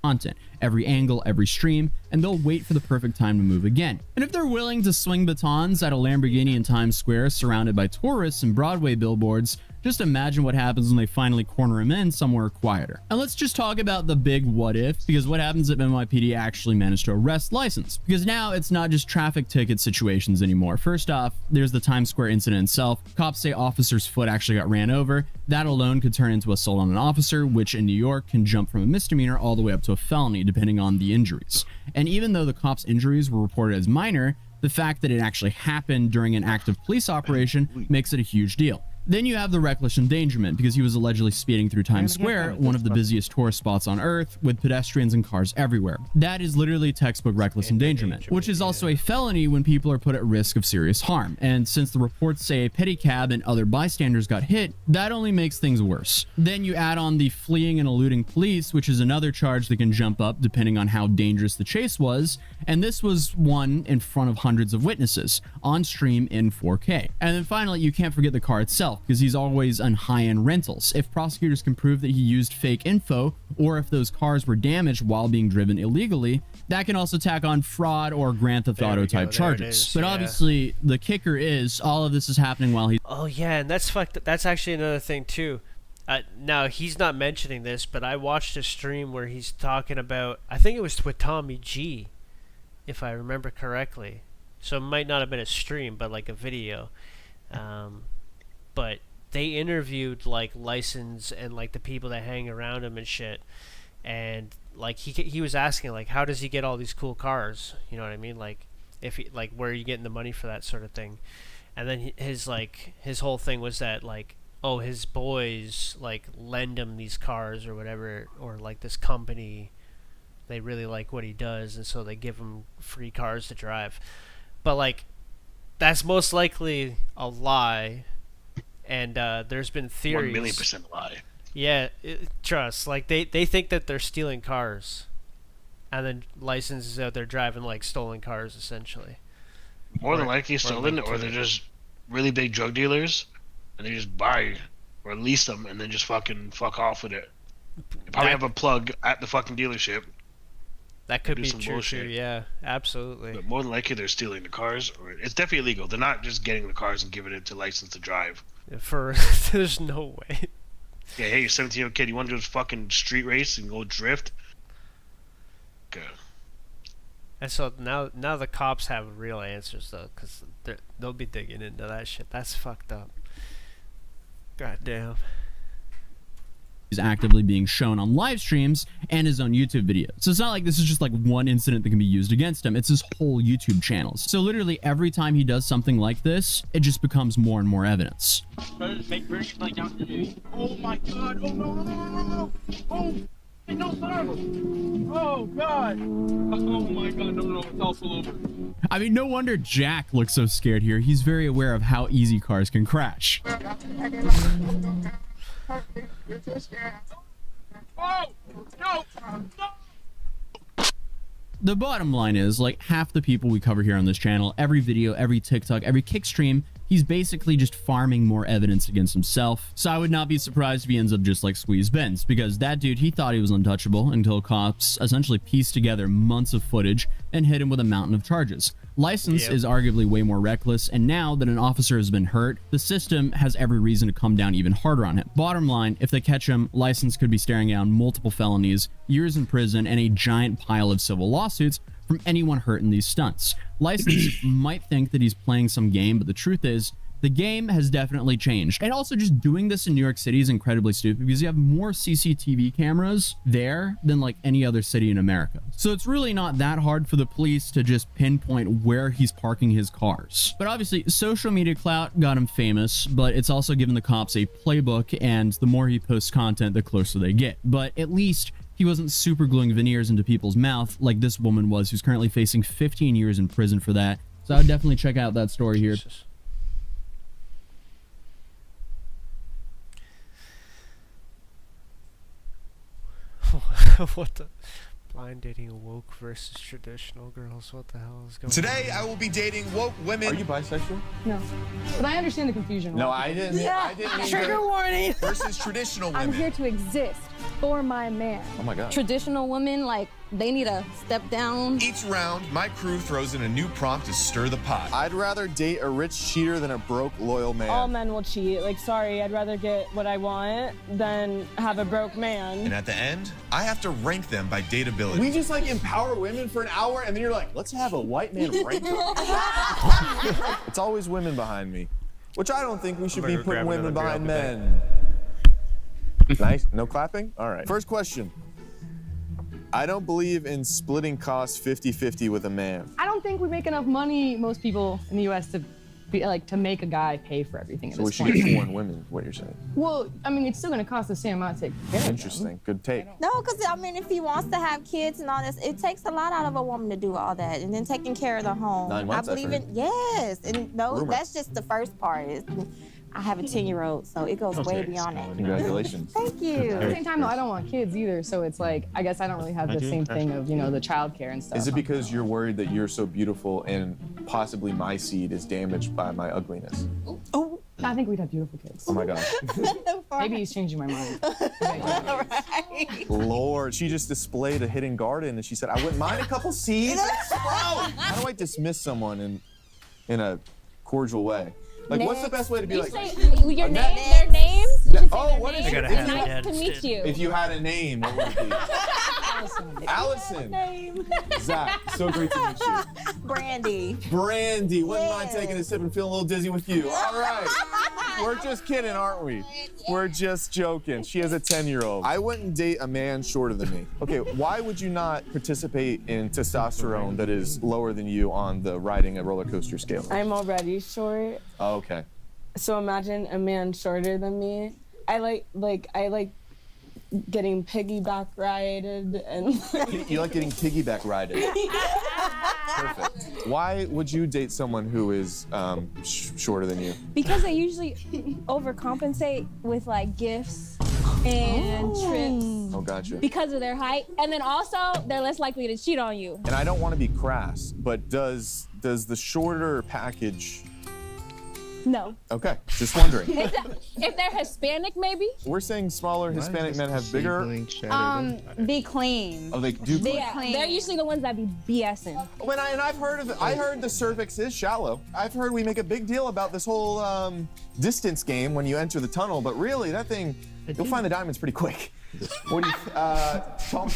Content, every angle, every stream, and they'll wait for the perfect time to move again. And if they're willing to swing batons at a Lamborghini in Times Square surrounded by tourists and Broadway billboards, just imagine what happens when they finally corner him in somewhere quieter. And let's just talk about the big what if, because what happens if NYPD actually managed to arrest License? Because now it's not just traffic ticket situations anymore. First off, there's the Times Square incident itself. Cops say officer's foot actually got ran over. That alone could turn into assault on an officer, which in New York can jump from a misdemeanor all the way up to a felony, depending on the injuries. And even though the cops' injuries were reported as minor, the fact that it actually happened during an active police operation makes it a huge deal. Then you have the reckless endangerment, because he was allegedly speeding through Times Square, one of the busiest tourist spots on Earth, with pedestrians and cars everywhere. That is literally textbook reckless endangerment, which is also a felony when people are put at risk of serious harm. And since the reports say a pedicab and other bystanders got hit, that only makes things worse. Then you add on the fleeing and eluding police, which is another charge that can jump up depending on how dangerous the chase was, and this was one in front of hundreds of witnesses, on stream in 4K. And then finally, you can't forget the car itself, because he's always on high-end rentals. If prosecutors can prove that he used fake info, or if those cars were damaged while being driven illegally, that can also tack on fraud or Grand Theft Auto type charges. But obviously, the kicker is all of this is happening while he's... Oh yeah, and that's fucked. That's actually another thing too. Now he's not mentioning this, but I watched a stream where he's talking about, I think it was with Tommy G, if I remember correctly. So it might not have been a stream, but like a video. But they interviewed like License and like the people that hang around him and shit, and like he was asking like, how does he get all these cool cars? You know what I mean? Like, if he, like, where are you getting the money for that sort of thing? And then his whole thing was that like, oh, his boys like lend him these cars or whatever, or like this company, they really like what he does, and so they give him free cars to drive. But like, that's most likely a lie. And there's been theories. 1,000,000% lie. Yeah, trust. Like they think that they're stealing cars, and then License is out there driving like stolen cars, essentially. More than likely stolen, or they're just really big drug dealers, and they just buy or lease them, and then just fucking fuck off with it. They probably have a plug at the fucking dealership. That could be true too. Yeah, absolutely. But more than likely, they're stealing the cars, or it's definitely illegal. They're not just getting the cars and giving it to License to drive. There's no way. Yeah, hey, you're 17-year-old kid. You want to do this fucking street race and go drift? Good. And so now the cops have real answers though, because they'll be digging into that shit. That's fucked up. God damn. He's actively being shown on live streams and his own YouTube videos. So it's not like this is just like one incident that can be used against him. It's his whole YouTube channels. So literally every time he does something like this, it just becomes more and more evidence. Oh my god! Oh no! Oh! No, sir! Oh god! Oh my god! No, it's all over. I mean, no wonder Jack looks so scared here. He's very aware of how easy cars can crash. Oh! No! The bottom line is, like, half the people we cover here on this channel, every video, every TikTok, every kick stream, he's basically just farming more evidence against himself. So I would not be surprised if he ends up just like Squeeze Benz, because that dude, he thought he was untouchable until cops essentially pieced together months of footage and hit him with a mountain of charges. License is arguably way more reckless, and now that an officer has been hurt, the system has every reason to come down even harder on him. Bottom line, if they catch him, License could be staring down multiple felonies, years in prison, and a giant pile of civil lawsuits from anyone hurt in these stunts. License might think that he's playing some game, but the truth is, the game has definitely changed. And also, just doing this in New York City is incredibly stupid because you have more CCTV cameras there than like any other city in America. So it's really not that hard for the police to just pinpoint where he's parking his cars. But obviously, social media clout got him famous, but it's also given the cops a playbook, and the more he posts content, the closer they get. But at least he wasn't super gluing veneers into people's mouth like this woman was, who's currently facing 15 years in prison for that. So I would definitely check out that story here. What the? Blind dating woke versus traditional girls. What the hell is going on? Today, I will be dating woke women. Are you bisexual? No. But I understand the confusion. No, I didn't. Yeah. I didn't. Trigger warning. Versus traditional women. I'm here to exist for my man. Oh my god. Traditional women, like, they need to step down. Each round, my crew throws in a new prompt to stir the pot. I'd rather date a rich cheater than a broke, loyal man. All men will cheat. Like, sorry, I'd rather get what I want than have a broke man. And at the end, I have to rank them by dateability. We just like empower women for an hour, and then you're like, let's have a white man rank them. It's always women behind me, which I don't think we should be putting women behind men. Nice. No clapping? All right. First question. I don't believe in splitting costs 50-50 with a man. I don't think we make enough money, most people in the U.S., to be like to make a guy pay for everything. So we should get foreign women, what you're saying. Well, I mean, it's still going to cost the same amount to take care of them. Interesting. Good take. No, because, I mean, if he wants to have kids and all this, it takes a lot out of a woman to do all that. And then taking care of the home. 9 months, I believe I've it. Yes. And no, Rumor. that's just the first part. I have a 10-year-old, so it goes way beyond that. Congratulations. Thank you. At the same time, though, I don't want kids either, so it's like, I guess I don't really have the same thing of, you know, the childcare and stuff. Is it because you're worried that you're so beautiful and possibly my seed is damaged by my ugliness? Oh, I think we'd have beautiful kids. Oh my God. Maybe he's changing my mind. Lord, she just displayed a hidden garden and she said, I wouldn't mind a couple seeds. How do I dismiss someone in a cordial way? Like, what's the best way to be like? Your name, their names? Oh, what is it? Nice to meet you. If you had a name, what would it be? Allison. Zach, so great to meet you. Brandy. Brandy, wouldn't mind taking a sip and feeling a little dizzy with you. All right. We're just kidding, aren't we? We're just joking. She has a 10-year-old. I wouldn't date a man shorter than me. Okay, why would you not participate in testosterone that is lower than you on the riding a roller coaster scale? I'm already short. Oh, okay. So imagine a man shorter than me. I like getting piggyback rided and You like getting piggyback rided. Perfect. Why would you date someone who is shorter than you? Because they usually overcompensate with like gifts and trips. Oh, gotcha. Because of their height, and then also they're less likely to cheat on you. And I don't want to be crass, but does the shorter package No. Okay, just wondering. If they're Hispanic, maybe. We're saying smaller Hispanic men have bigger. Be clean. Oh, they do. They're usually the ones that be BSing. I've heard I heard the cervix is shallow. I've heard we make a big deal about this whole distance game when you enter the tunnel, but really that thing, you'll find the diamonds pretty quick. What do you, Tom?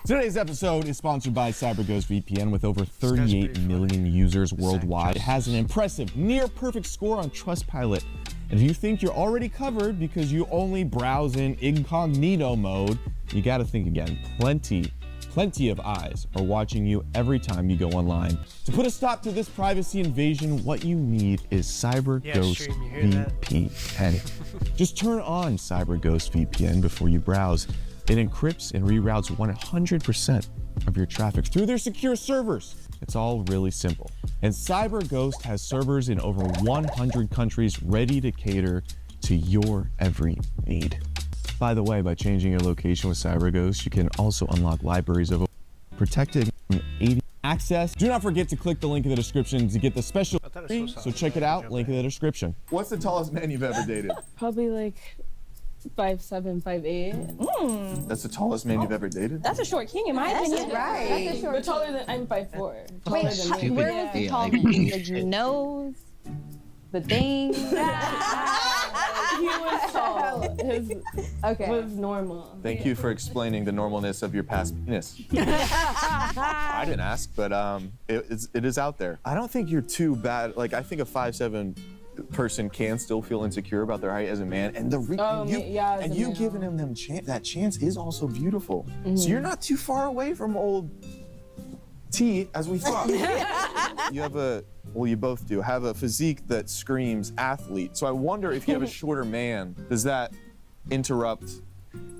Today's episode is sponsored by CyberGhost VPN. With over 38 million users worldwide, it has an impressive, near-perfect score on Trustpilot. And if you think you're already covered because you only browse in incognito mode, you gotta think again. Plenty of eyes are watching you every time you go online. To put a stop to this privacy invasion, what you need is CyberGhost VPN. Just turn on CyberGhost VPN before you browse. It encrypts and reroutes 100% of your traffic through their secure servers. It's all really simple. And CyberGhost has servers in over 100 countries ready to cater to your every need. By the way, by changing your location with CyberGhost, you can also unlock libraries of protecting 80 access. Do not forget to click the link in the description to get the special free, so check it out, link in the description. What's the tallest man you've ever dated? Probably like 5'7", 5'8". That's the tallest man you've ever dated? That's a short king in my opinion. right. That's a short. But taller than I'm 5'4". Taller than me. Where was the tallness? The nose? The thing? He was tall. His was normal. Thank you for explaining the normalness of your past penis. I didn't ask, but it is out there. I don't think you're too bad. Like, I think a 5'7" person can still feel insecure about their height as a man, and you giving him that chance is also beautiful. So you're not too far away from old T as we thought. You both do have a physique that screams athlete. So I wonder if you have a shorter man, does that interrupt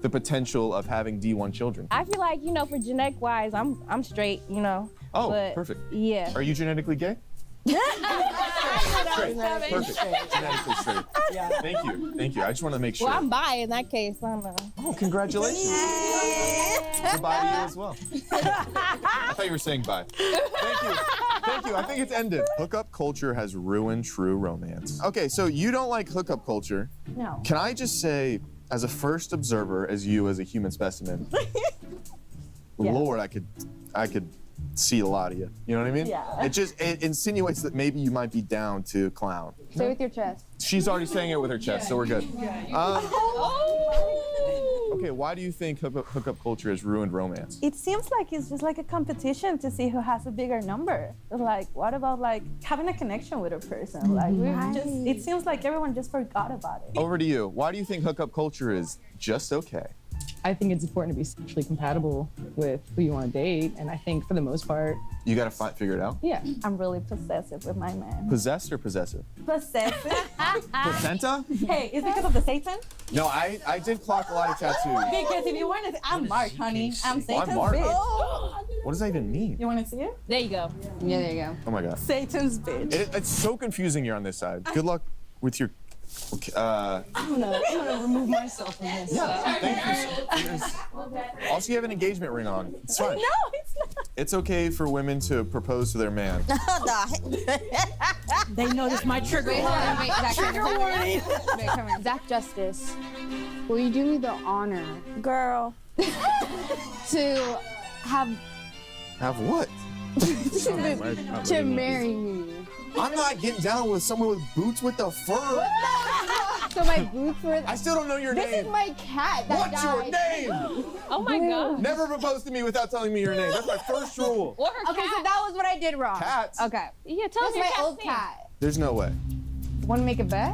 the potential of having D1 children? I feel like, for genetic wise, I'm straight, Oh, but, perfect. Yeah. Are you genetically gay? Straight. Perfect. Genetically straight. Yeah. Thank you. I just want to make sure. Well, I'm bi in that case. I don't know. Oh, congratulations. Goodbye to you as well. I thought you were saying bye. Thank you. I think it's ended. Hookup culture has ruined true romance. Okay, so you don't like hookup culture. No. Can I just say, as a first observer, as you as a human specimen, Lord, I could see a lot of you. You know what I mean? Yeah. It insinuates that maybe you might be down to clown. Say with your chest. She's already saying it with her chest, so we're good. Okay, why do you think hookup culture has ruined romance? It seems like it's just like a competition to see who has a bigger number. Like, what about like having a connection with a person? Like, it seems like everyone just forgot about it. Over to you. Why do you think hookup culture is just okay? I think it's important to be sexually compatible with who you want to date, and I think for the most part, you gotta figure it out. Yeah, I'm really possessive with my man. Possessed or possessive? Possessive. Placenta? Hey, is it because of the Satan? No, I did clock a lot of tattoos. Because if you want to, I'm Mark, honey. I'm Satan's I'm Mark. bitch. What does that even mean? You want to see it? There you go. Yeah, there you go. Oh my God. Satan's bitch. It's so confusing you're on this side. Good luck with your. Okay, I'm gonna remove myself from this. Yeah, thank you. Also, you have an engagement ring on. It's fine. No, it's not. It's okay for women to propose to their man. They noticed my trigger. Trigger warning. Zach Justice, will you do me the honor, girl, to have what? to marry me? I'm not getting down with someone with boots with the fur. So my boots were. I still don't know your name. This is my cat that What's died. your name? Oh my God. Never propose to me without telling me your name. That's my first rule. Okay, so that was what I did wrong. Cats? Okay. Yeah, tell us That's your my cat's old name. cat. There's no way. Want to make a bet?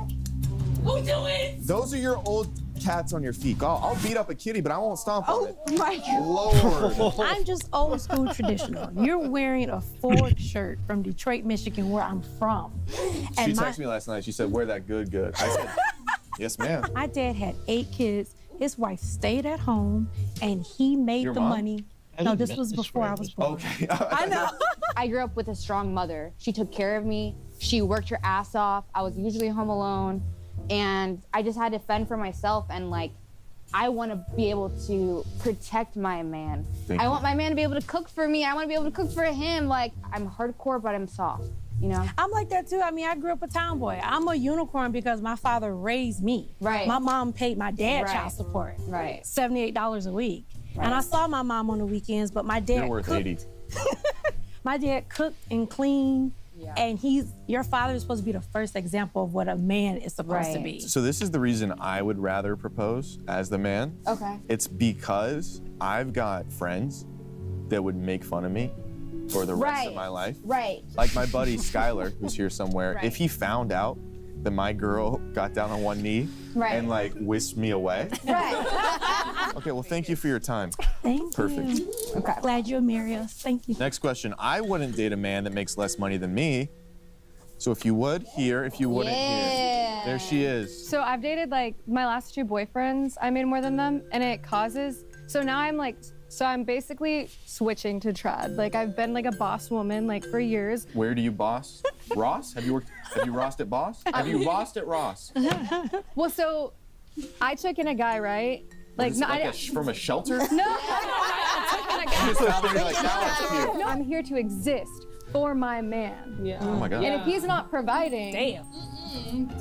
Who do it? Those are your old cats on your feet. I'll beat up a kitty, but I won't stomp on it. Oh my God. Lord. I'm just old school traditional. You're wearing a Ford shirt from Detroit, Michigan, where I'm from. She texted me last night. She said, "Wear that good." I said, "Yes, ma'am." My dad had 8 kids. His wife stayed at home, and he made Your the mom? money. No, this was before I was born. Okay. I know. I grew up with a strong mother. She took care of me. She worked her ass off. I was usually home alone. And I just had to fend for myself. And like, I want to be able to protect my man. I want my man to be able to cook for me. I want to be able to cook for him. Like, I'm hardcore, but I'm soft. you know? I'm like that too. I mean, I grew up a tomboy. I'm a unicorn because my father raised me. Right. My mom paid my dad Right. child support. Right. $78 a week. Right. And I saw my mom on the weekends, but my dad You're worth cooked. 80. My dad cooked and cleaned. And your father is supposed to be the first example of what a man is supposed to be. So this is the reason I would rather propose as the man. Okay. It's because I've got friends that would make fun of me for the rest of my life. Right. Like my buddy Skylar, who's here somewhere. Right. If he found out that my girl got down on one knee Right. and like whisked me away. Right. Okay, well, thank you for your time. Thank Perfect. you. Okay. Glad you'll marry us. Thank you. Next question. I wouldn't date a man that makes less money than me. So if you would, here. If you wouldn't, here. There she is. So I've dated like my last 2 boyfriends, I made more than them, and it causes, so now I'm basically switching to trad. Like I've been like a boss woman like for years. Where do you boss? Ross? Have you Rossed at Boss? Have you Rossed at Ross? Well, so I took in a guy, right? Like, Is it like from a shelter? No, I took in a guy. You just found it, you're like, that one's cute. No, I'm here to exist for my man. Yeah. Oh my God. And if he's not providing,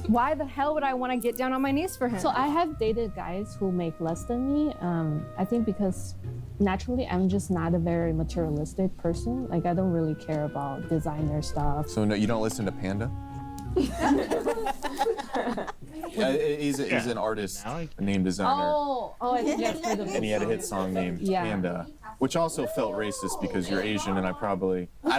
why the hell would I want to get down on my knees for him? So I have dated guys who make less than me. I think because naturally I'm just not a very materialistic person. Like I don't really care about designer stuff. So no, you don't listen to Panda? He's an artist, a name designer. Oh, yes, for the And he had a hit song named Panda, which also felt racist because you're Asian, and I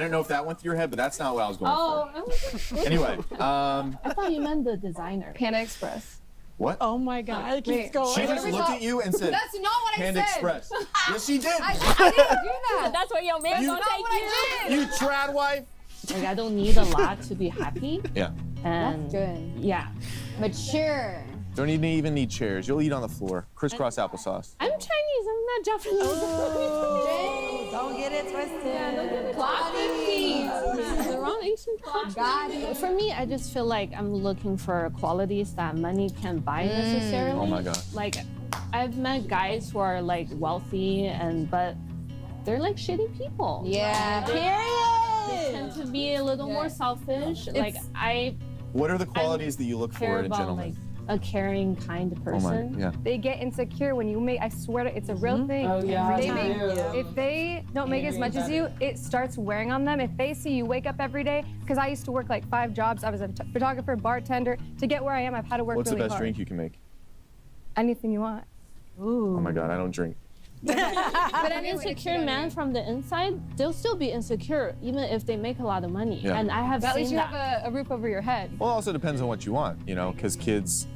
don't know if that went through your head, but that's not what I was going for. Anyway, I thought you meant the designer. Panda Express. What? Oh my God, it keeps going. She just looked at you and said, That's not what Panda I said. Express. Yes, she did. I didn't do that. That's what your man's gonna take you. You trad wife. Like I don't need a lot to be happy. Yeah. And That's good. Yeah. Mature. Don't even need chairs. You'll eat on the floor. Crisscross applesauce. I'm Chinese, I'm not Japanese. Don't get it twisted. Yeah, don't get it twisted. The wrong Asian culture. For me, I just feel like I'm looking for qualities that money can buy necessarily. Oh my God. Like, I've met guys who are like wealthy but they're like shitty people. Yeah, They tend to be a little more selfish. Like What are the qualities that you look care for in a about gentleman? like a caring, kind person. Yeah. They get insecure when you make, I swear to, it's a real thing. Oh, yeah. If they don't make as much as you, it starts wearing on them. If they see you wake up every day, because I used to work like 5 jobs. I was a photographer, bartender. To get where I am, I've had to work What's really the best hard. drink you can make? Anything you want. Ooh. Oh my God, I don't drink. But an insecure man from the inside, they'll still be insecure even if they make a lot of money. Yeah. And I have But at seen least you that. have a roof over your head. Well, it also depends on what you want, because kids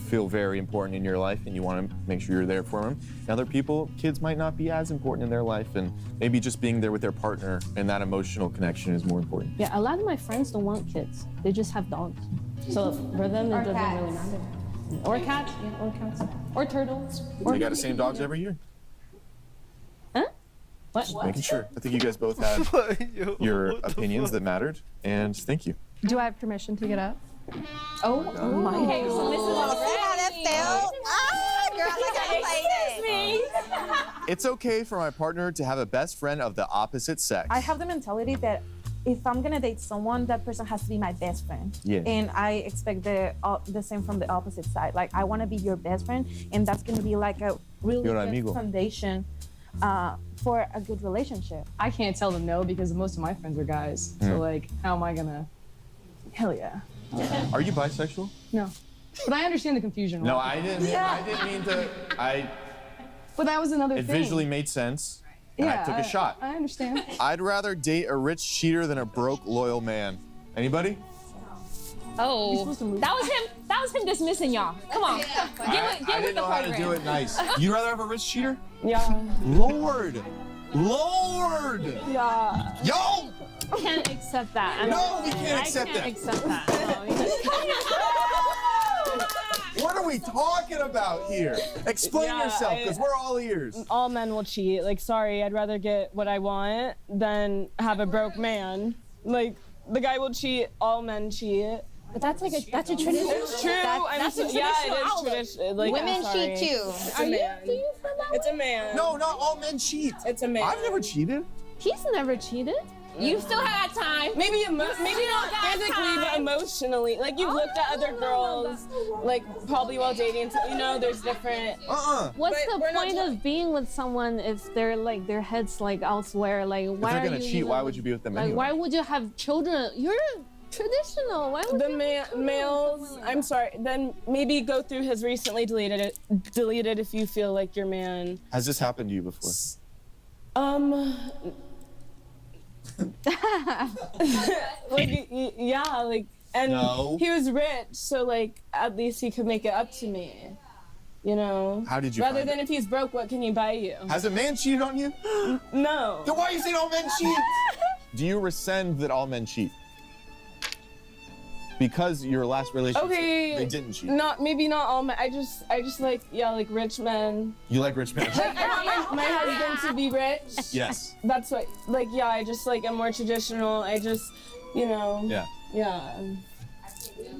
feel very important in your life and you want to make sure you're there for them. Other people, kids might not be as important in their life, and maybe just being there with their partner and that emotional connection is more important. Yeah, a lot of my friends don't want kids. They just have dogs. So for them, it doesn't really matter. Or cats, or cats. Or turtles. You got the same dogs every year? Huh? What? Just making sure. I think you guys both had your opinions that mattered, and thank you. Do I have permission to get up? Oh my God. Okay, so this is see how that felt? Ah, girl, look how you played it. It's okay for my partner to have a best friend of the opposite sex. I have the mentality that if I'm gonna date someone, that person has to be my best friend. Yeah. And I expect the same from the opposite side. Like I want to be your best friend, and that's gonna be like a really Your good amigo. foundation for a good relationship. I can't tell them no because most of my friends are guys. So like, how am I gonna? Hell yeah. Are you bisexual? No. But I understand the confusion. No, right? I didn't mean to. But that was another It thing. visually made sense, and I took a shot. I understand. I'd rather date a rich cheater than a broke, loyal man. Anybody? Oh, that was him dismissing y'all. Come on, I with didn't the know how program. to do it nice. You'd rather have a rich cheater? Yeah. Lord! Yeah. Yo! Can't accept that. No, we can't accept I that. can't accept that. What are we talking about here? Explain Yeah, yourself, because we're all ears. All men will cheat. Like, sorry, I'd rather get what I want than have a broke man. Like, the guy will cheat. All men cheat. But that's a tradition. It's true. That's a yeah, it is traditional tradition. Like, Women I'm sorry. cheat too. It's a man. Do you feel that It's a man. No, not all men cheat. It's a man. I've never cheated. He's never cheated. You still had time. Maybe maybe not got physically, but time. emotionally. Like you've looked at other girls, like probably while dating. You know, there's different. What's But the we're not point of being with someone if they're like their head's like elsewhere? Like why they're are gonna you cheat, even- why would you be with them like, anyway? Why would you have children? You're traditional. Why would The you have children with males. someone? I'm sorry. Then maybe go through his recently deleted if you feel like your man. Has this happened to you before? Like yeah, like and No. he was rich, so like at least he could make it up to me. You know. How did you Rather find than if he's broke, what can he buy you? Has a man cheated on you? No. Then why are you saying all men cheat? Do you rescind that all men cheat? Because your last relationship, Okay. they didn't cheat. Maybe not all men. I just like like rich men. You like rich men? I want my husband to be rich. Yes. That's what I just like am more traditional. I just Yeah. Yeah.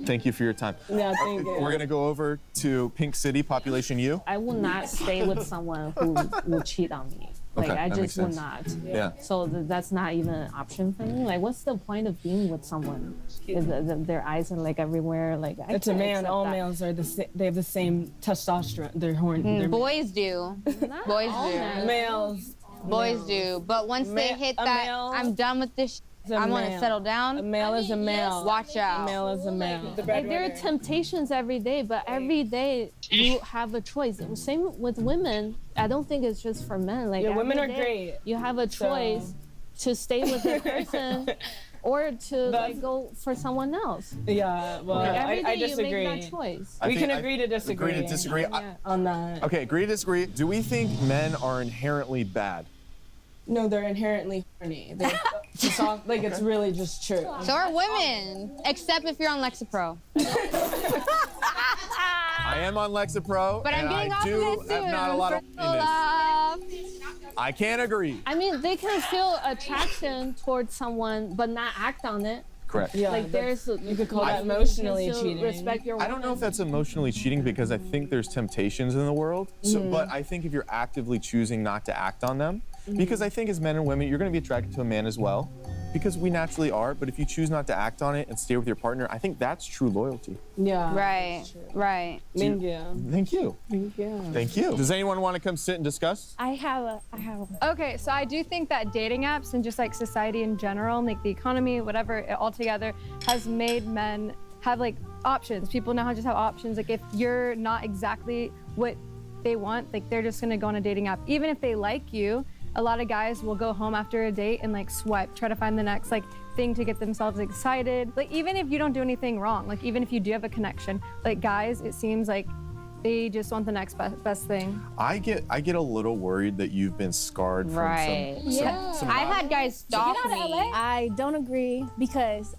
Thank you for your time. Yeah, thank you. We're gonna go over to Pink City, population U. I will not stay with someone who will cheat on me. Like Okay, I that makes just will sense. not. Yeah. So that's not even an option for me. Like, what's the point of being with someone? If their eyes are like everywhere. Like I It's a can't man. accept All that. males are they have the same testosterone. They're horny. Boys do. Boys do. Males. Boys do. But once they hit a that, male I'm done with this. a I want to male. settle down. A male is a male. Watch out. A male is a male. Like there are temptations every day, but every day you have a choice. Same with women. I don't think it's just for men. Like Yeah, women every are day great. You have a So- choice to stay with a person or to like go for someone else. Yeah, well, Like, every I day you disagree. make that choice. We can agree to disagree. Agree to disagree. on that. Okay, agree to disagree. Do we think men are inherently bad? No, they're inherently horny. They're just off, like it's really just true. So are women, except if you're on Lexapro. I am on Lexapro, But I'm and getting I off do of it soon. have not a lot of horniness. I can't agree. I mean, they can feel attraction towards someone, but not act on it. Correct. Yeah, like there's you could call like, that emotionally you can still cheating. Respect your I don't know if that's emotionally cheating because I think there's temptations in the world. So, Mhm. but I think if you're actively choosing not to act on them, because I think as men and women, you're going to be attracted to a man as well, because we naturally are. But if you choose not to act on it and stay with your partner, I think that's true loyalty. Yeah. Right. Right. Thank you. Thank you. Thank you. Thank you. Does anyone want to come sit and discuss? I have. Okay, so I do think that dating apps and just like society in general, like the economy, whatever, it all together has made men have like options. People now just have options. Like if you're not exactly what they want, like they're just gonna go on a dating app. Even if they like you, a lot of guys will go home after a date and like swipe, try to find the next like thing to get themselves excited. Like even if you don't do anything wrong, like even if you do have a connection, like guys, it seems like they just want the next best thing. I get a little worried that you've been scarred from some I've had guys stalk me. I don't agree because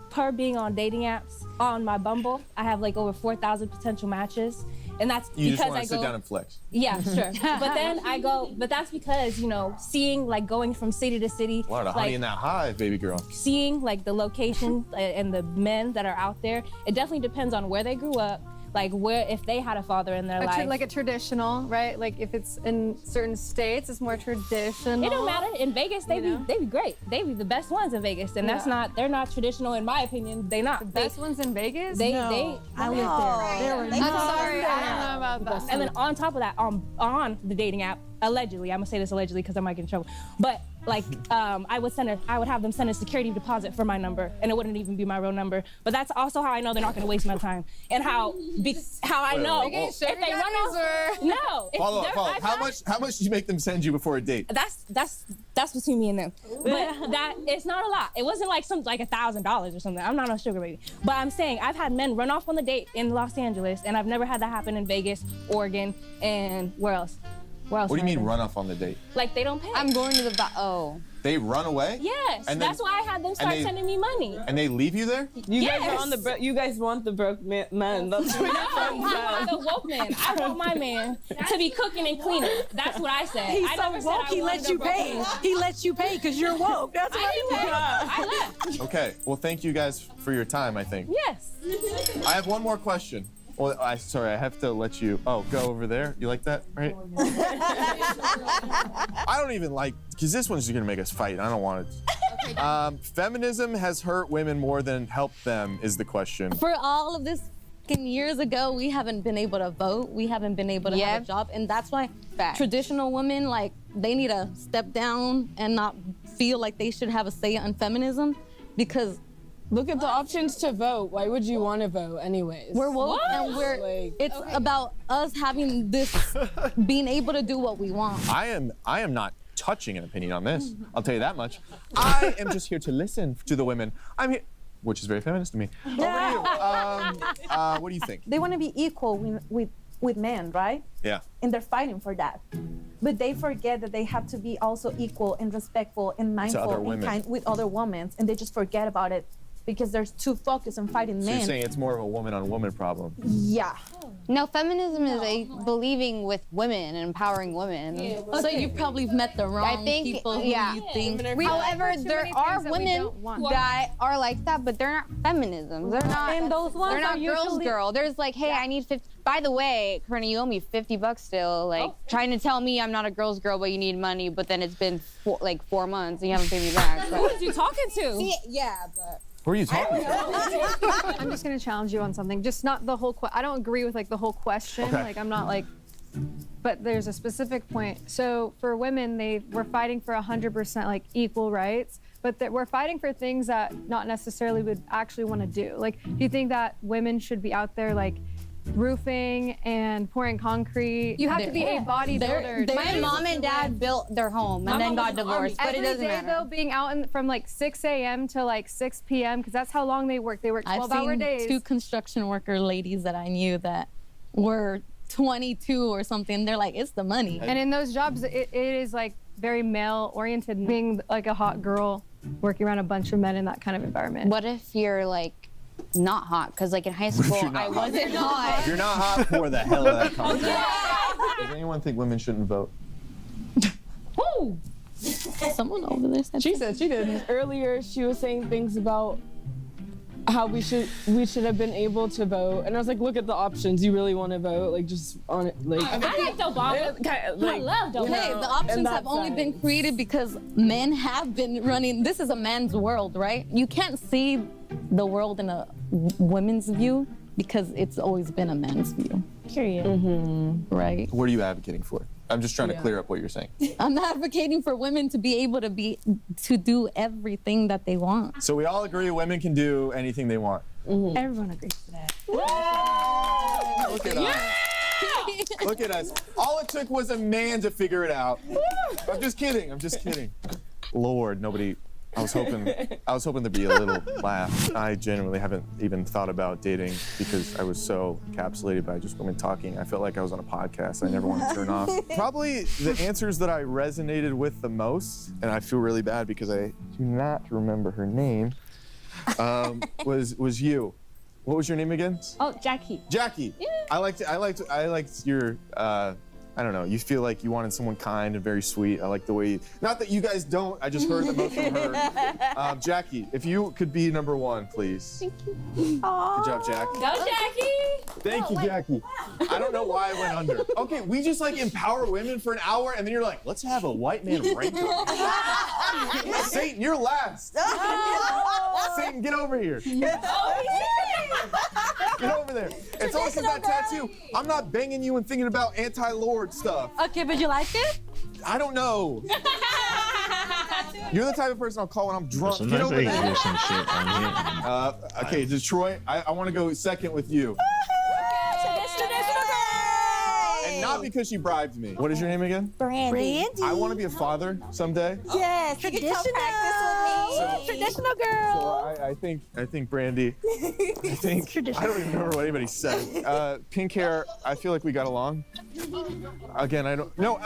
per being on dating apps, on my Bumble, I have like over 4,000 potential matches. And that's You because just want I to go sit down and flex. Yeah, sure. But then I go, but that's because, you know, seeing like going from city to city, A lot of like honey in that hive, baby girl. seeing like the location and the men that are out there, it definitely depends on where they grew up, like where, if they had a father in their life. Like a traditional, right? Like if it's in certain states, it's more traditional. It don't matter. In Vegas, they be great. They be the best ones in Vegas, and that's Yeah. not. They're not traditional in my opinion. They not. The best ones in Vegas? They. I lived there. They were I'm not sorry. there. I don't know about that. And then on top of that, on the dating app, allegedly, I'm gonna say this allegedly because I might get in trouble, but like I would have them send a security deposit for my number, and it wouldn't even be my real number. But that's also how I know they're not gonna waste my time, and how I know if they run off. No. if Follow up. they're- Follow up. I've How much do you make them send you before a date? That's between me and them. But that it's not a lot. It wasn't like $1,000 or something. I'm not a sugar baby. But I'm saying I've had men run off on the date in Los Angeles, and I've never had that happen in Vegas, Oregon, and where else? Where else? What do you have I mean been? run off on the date? Like they don't pay. I'm going to the They run away? Yes, And that's then- why I had them start they- sending me money. And they leave you there? You guys are on the you guys want the broke men. That's what I want the woke man. I want my man to be cooking and cleaning. That's what I said. He's I so never said woke, I he wanted lets a you broke pay. man. He lets you pay because you're woke. That's what I didn't pay. I left. Okay. Well, thank you guys for your time, I think. Yes. I have one more question. Well, sorry, I have to let you. Oh, go over there. You like that, right? I don't even like, because this one's just gonna make us fight. I don't want it. Feminism has hurt women more than helped them is the question. For all of this years ago, we haven't been able to vote. We haven't been able to have a job. And that's why traditional women, like, they need to step down and not feel like they should have a say on feminism because look at the options to vote. Why would you want to vote anyways? We're woke and it's about us having this, being able to do what we want. I am not touching an opinion on this. I'll tell you that much. I am just here to listen to the women. I'm here, which is very feminist to me. Over you. What do you think? They want to be equal with men, right? Yeah. And they're fighting for that. But they forget that they have to be also equal and respectful and mindful and kind with other women, and they just forget about it because they're too focused on fighting men. So you're saying it's more of a woman-on-woman problem? Yeah. No, feminism is believing with women and empowering women. Yeah, so you probably met the wrong people who you think. However, there are women that are like that, but they're not feminism. They're not. And those ones they're not usually... girl. There's like, hey, I need 50. By the way, Corinna, you owe me $50 still. Like trying to tell me I'm not a girl's girl, but you need money. But then it's been 4 months and you haven't paid me back. Who is you talking to? But. Who are you talking to? I'm just gonna challenge you on something. Just not the whole. I don't agree with like the whole question. Okay. Like I'm not like. But there's a specific point. So for women, we're fighting for 100% like equal rights. But we're fighting for things that not necessarily would actually want to do. Like, do you think that women should be out there like roofing and pouring concrete? You have to be a bodybuilder. My mom and dad built their home and then got divorced, but it doesn't matter. Every day, though, being out from like 6 a.m. to like 6 p.m. because that's how long they work. They work 12-hour days. I've seen 2 construction worker ladies that I knew that were 22 or something. They're like, it's the money. And in those jobs, it is like very male-oriented. Being like a hot girl, working around a bunch of men in that kind of environment. What if you're like not hot? Because like in high school, I wasn't hot. If you're not hot, pour the hell out of that comment. Does anyone think women shouldn't vote? Woo! Someone over there said she said she did. Earlier, she was saying things about how we should have been able to vote, and I was like, look at the options. You really want to vote? Like just on it, like I like Obama. I love Obama. Hey, the options have only been created because men have been running. This is a man's world, right? You can't see the world in a women's view because it's always been a man's view. Period. Right? What are you advocating for? I'm just trying to clear up what you're saying. I'm advocating for women to be able to do everything that they want. So we all agree women can do anything they want. Everyone agrees to that. Look at us. Look at us. All it took was a man to figure it out. I'm just kidding. I'm just kidding. Lord, nobody. I was hoping there'd be a little laugh. I genuinely haven't even thought about dating because I was so encapsulated by just women talking. I felt like I was on a podcast I never wanted to turn off. Probably the answers that I resonated with the most, and I feel really bad because I do not remember her name, was you. What was your name again? Oh, Jackie. Jackie. Yeah. I liked your. I don't know, you feel like you wanted someone kind and very sweet. I like the way not that you guys don't, I just heard the most from her. Jackie, if you could be number 1, please. Thank you. Good job, Jack. Go, Jackie. Thank you, Jackie. I don't know why I went under. Okay, we just like empower women for an hour and then you're like, let's have a white man rank up. Satan, you're last. Satan, get over here. Get over there. It's all because that tattoo. I'm not banging you and thinking about anti-Lord stuff. Okay, but you like it? I don't know. You're the type of person I'll call when I'm drunk. Get over there. Some shit on here. Okay, Detroit, I want to go second with you. And not because she bribed me. What is your name again? Brandy. I want to be a father someday. Yes, you can come practice with me. Traditional girl. So I think Brandy. I don't even remember what anybody said. Pink hair. I feel like we got along. Again, I don't. No.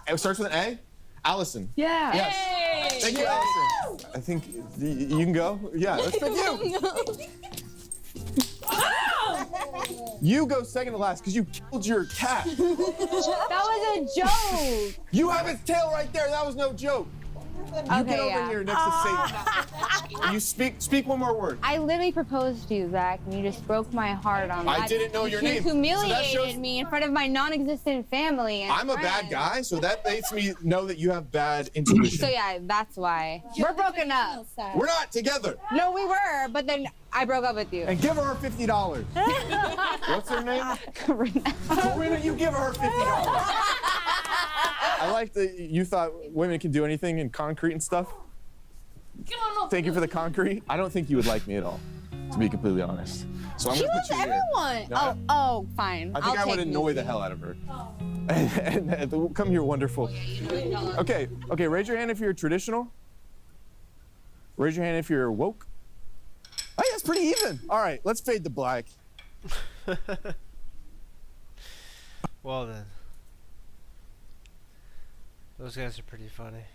It starts with an A. Allison. Yeah. Yes. Hey. Thank you, Allison. I think you can go. Yeah, let's pick you. You go second to last because you killed your cat. That was a joke. You have its tail right there. That was no joke. You get over here next to Satan. You speak one more word. I literally proposed to you, Zach, and you just broke my heart on that. I didn't know your name. You So that humiliated shows- me in front of my non-existent family. And I'm a bad friends. guy, so that makes me know that you have bad intuition. So yeah, that's why. We're broken up. We're not together. No, we were, but then I broke up with you. And give her $50. What's her name? Karina, you give her $50. I like that you thought women can do anything in concrete and stuff. Thank you for the concrete. I don't think you would like me at all, to be completely honest. So I'm She gonna loves put you everyone. here. No, Oh, fine. I think I would annoy the hell out of her. and come here, wonderful. Okay, raise your hand if you're traditional. Raise your hand if you're woke. Oh, yeah, it's pretty even. All right, let's fade to black. Well then. Those guys are pretty funny.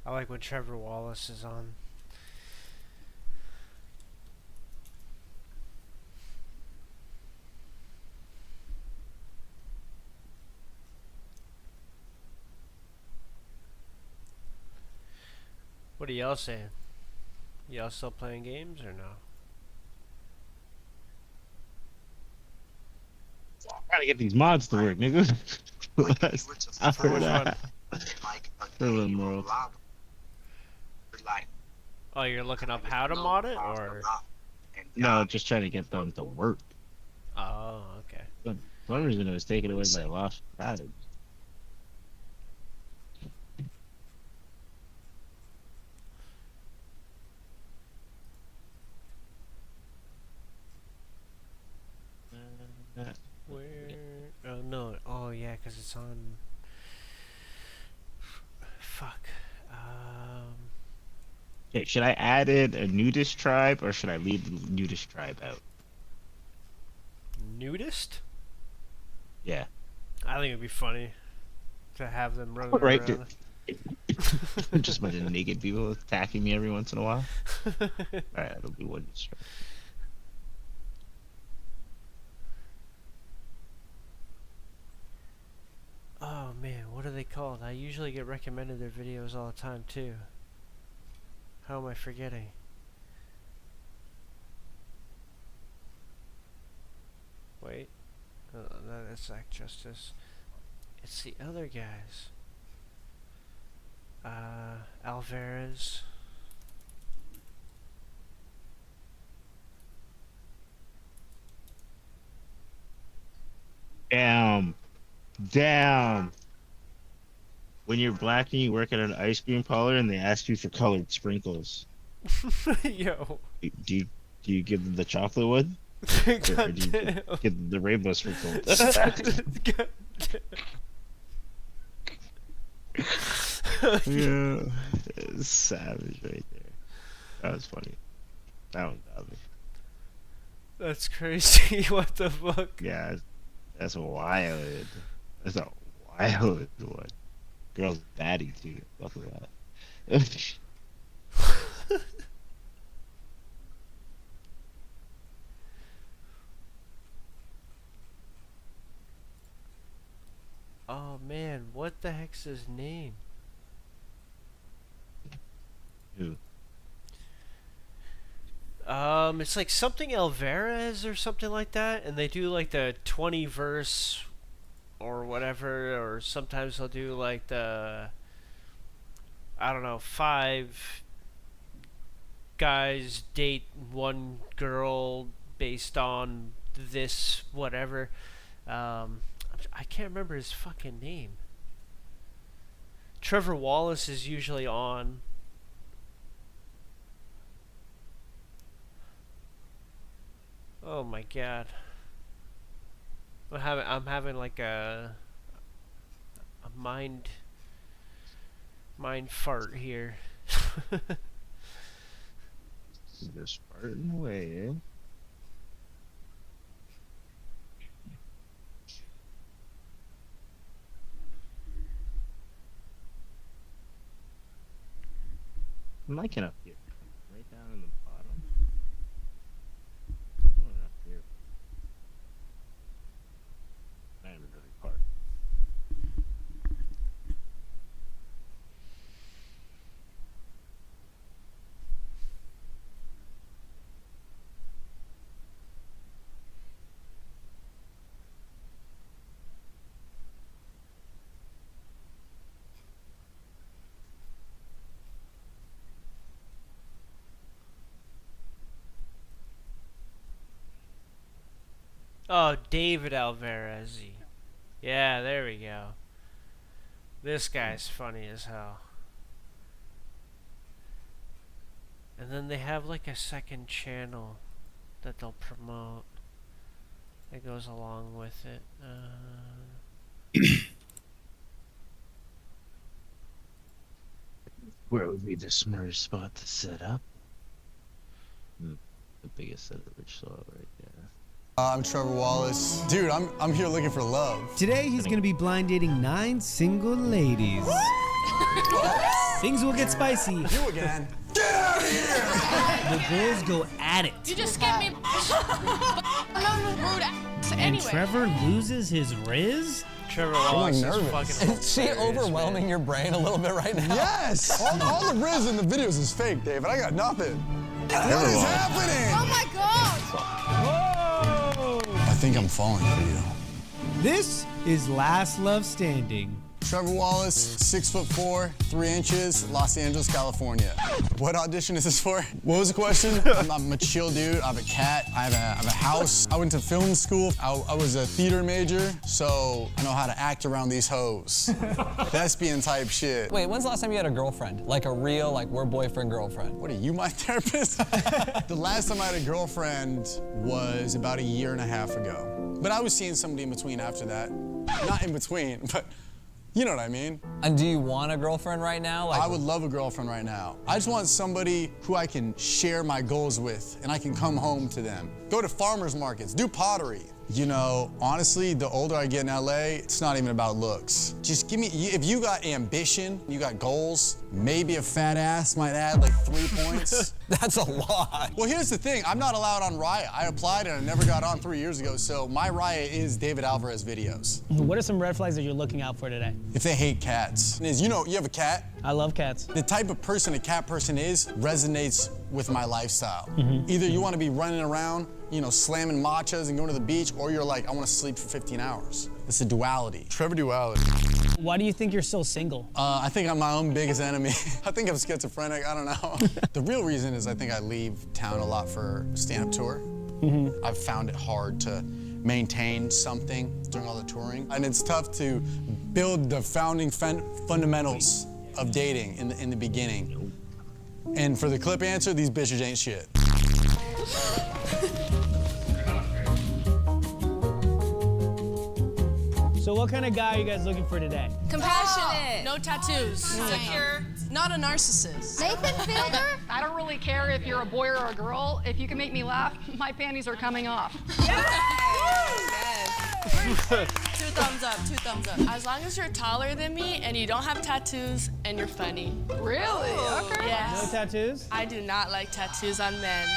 I like when Trevor Wallace is on. What are y'all saying? Y'all still playing games or no? Gotta get these mods to work, nigga. After that. Oh, you're looking up how to mod it, or? No, just trying to get them to work. Oh, okay. For one reason it was taken away by Lost Friday. Where? Oh no. Oh yeah, because it's on. Fuck. Okay, should I add in a nudist tribe or should I leave the nudist tribe out? Nudist? Yeah. I think it'd be funny to have them running Right. around. Just a bunch of naked people attacking me every once in a while. Alright, it'll be one tribe. Oh man, what are they called? I usually get recommended their videos all the time too. How am I forgetting? Wait, that's Zach Justice. It's the other guys. Alvarez. Damn. When you're black and you work at an ice cream parlor and they ask you for colored sprinkles. Yo. Do you give them the chocolate one? Or do you give them the rainbow sprinkles? Yeah. Savage right there. That was funny. That one got me. That's crazy. What the fuck? Yeah, that's wild. That's a wild one. Girl's baddie too. Fuck with that. Oh man, what the heck's his name? Who? It's like something Alvarez or something like that, and they do like the 20 verse or whatever, or sometimes they'll do like the, I don't know, 5 guys date one girl based on this whatever. I can't remember his fucking name. Trevor Wallace is usually on. Oh my god. I'm having like a mind fart here. Just farting away, eh? I'm liking up here. Right down in the bottom. Going up here. Not even really part. Oh, David Alvarez. Yeah, there we go. This guy's funny as hell. And then they have like a second channel that they'll promote that goes along with it. Where would be the smartest spot to set up? The biggest set of the rich soil right there. I'm Trevor Wallace. Dude, I'm here looking for love. Today he's gonna be blind dating 9 single ladies. Things will get spicy. You again. Get out of here! The girls go at it. You just scared me. Rude ass. And Anyway. Trevor loses his riz? Trevor Wallace is nervous. fucking Is she overwhelming your brain a little bit right now? Yes! all the riz in the videos is fake, David. I got nothing. What is happening? Oh my god. Whoa! I think I'm falling for you. This is Last Love Standing. Trevor Wallace, 6'4", 3 inches, Los Angeles, California. What audition is this for? What was the question? I'm a chill dude. I have a cat. I have a house. I went to film school. I was a theater major, so I know how to act around these hoes. Thespian type shit. Wait, when's the last time you had a girlfriend? Like a real, like we're boyfriend-girlfriend? What are you, my therapist? The last time I had a girlfriend was about 1.5 years ago. But I was seeing somebody in between after that. Not in between, but you know what I mean. And do you want a girlfriend right now? I would love a girlfriend right now. I just want somebody who I can share my goals with and I can come home to them. Go to farmers markets, do pottery. You know, honestly, the older I get in LA, it's not even about looks. Just give me, if you got ambition, you got goals, maybe a fat ass might add like 3 points. That's a lot. Well, here's the thing. I'm not allowed on Riot. I applied and I never got on 3 years ago, so my Riot is David Alvarez videos. What are some red flags that you're looking out for today? If they hate cats. You know, you have a cat? I love cats. The type of person a cat person is resonates with my lifestyle. Mhm. Either you want to be running around, you know, slamming matchas and going to the beach, or you're like, I want to sleep for 15 hours. It's a duality. Trevor duality. Why do you think you're still single? I think I'm my own biggest enemy. I think I'm schizophrenic, I don't know. The real reason is I think I leave town a lot for stand-up tour. Mhm. I've found it hard to maintain something during all the touring. And it's tough to build the founding fundamentals of dating in the beginning. And for the clip answer, these bitches ain't shit. So what kind of guy are you guys looking for today? Compassionate. No tattoos. Secure. Not a narcissist. Nathan Fielder? I don't really care if you're a boy or a girl. If you can make me laugh, my panties are coming off. Two thumbs up, 2 thumbs up. As long as you're taller than me and you don't have tattoos and you're funny. Really? Okay. Yes. No tattoos? I do not like tattoos on men.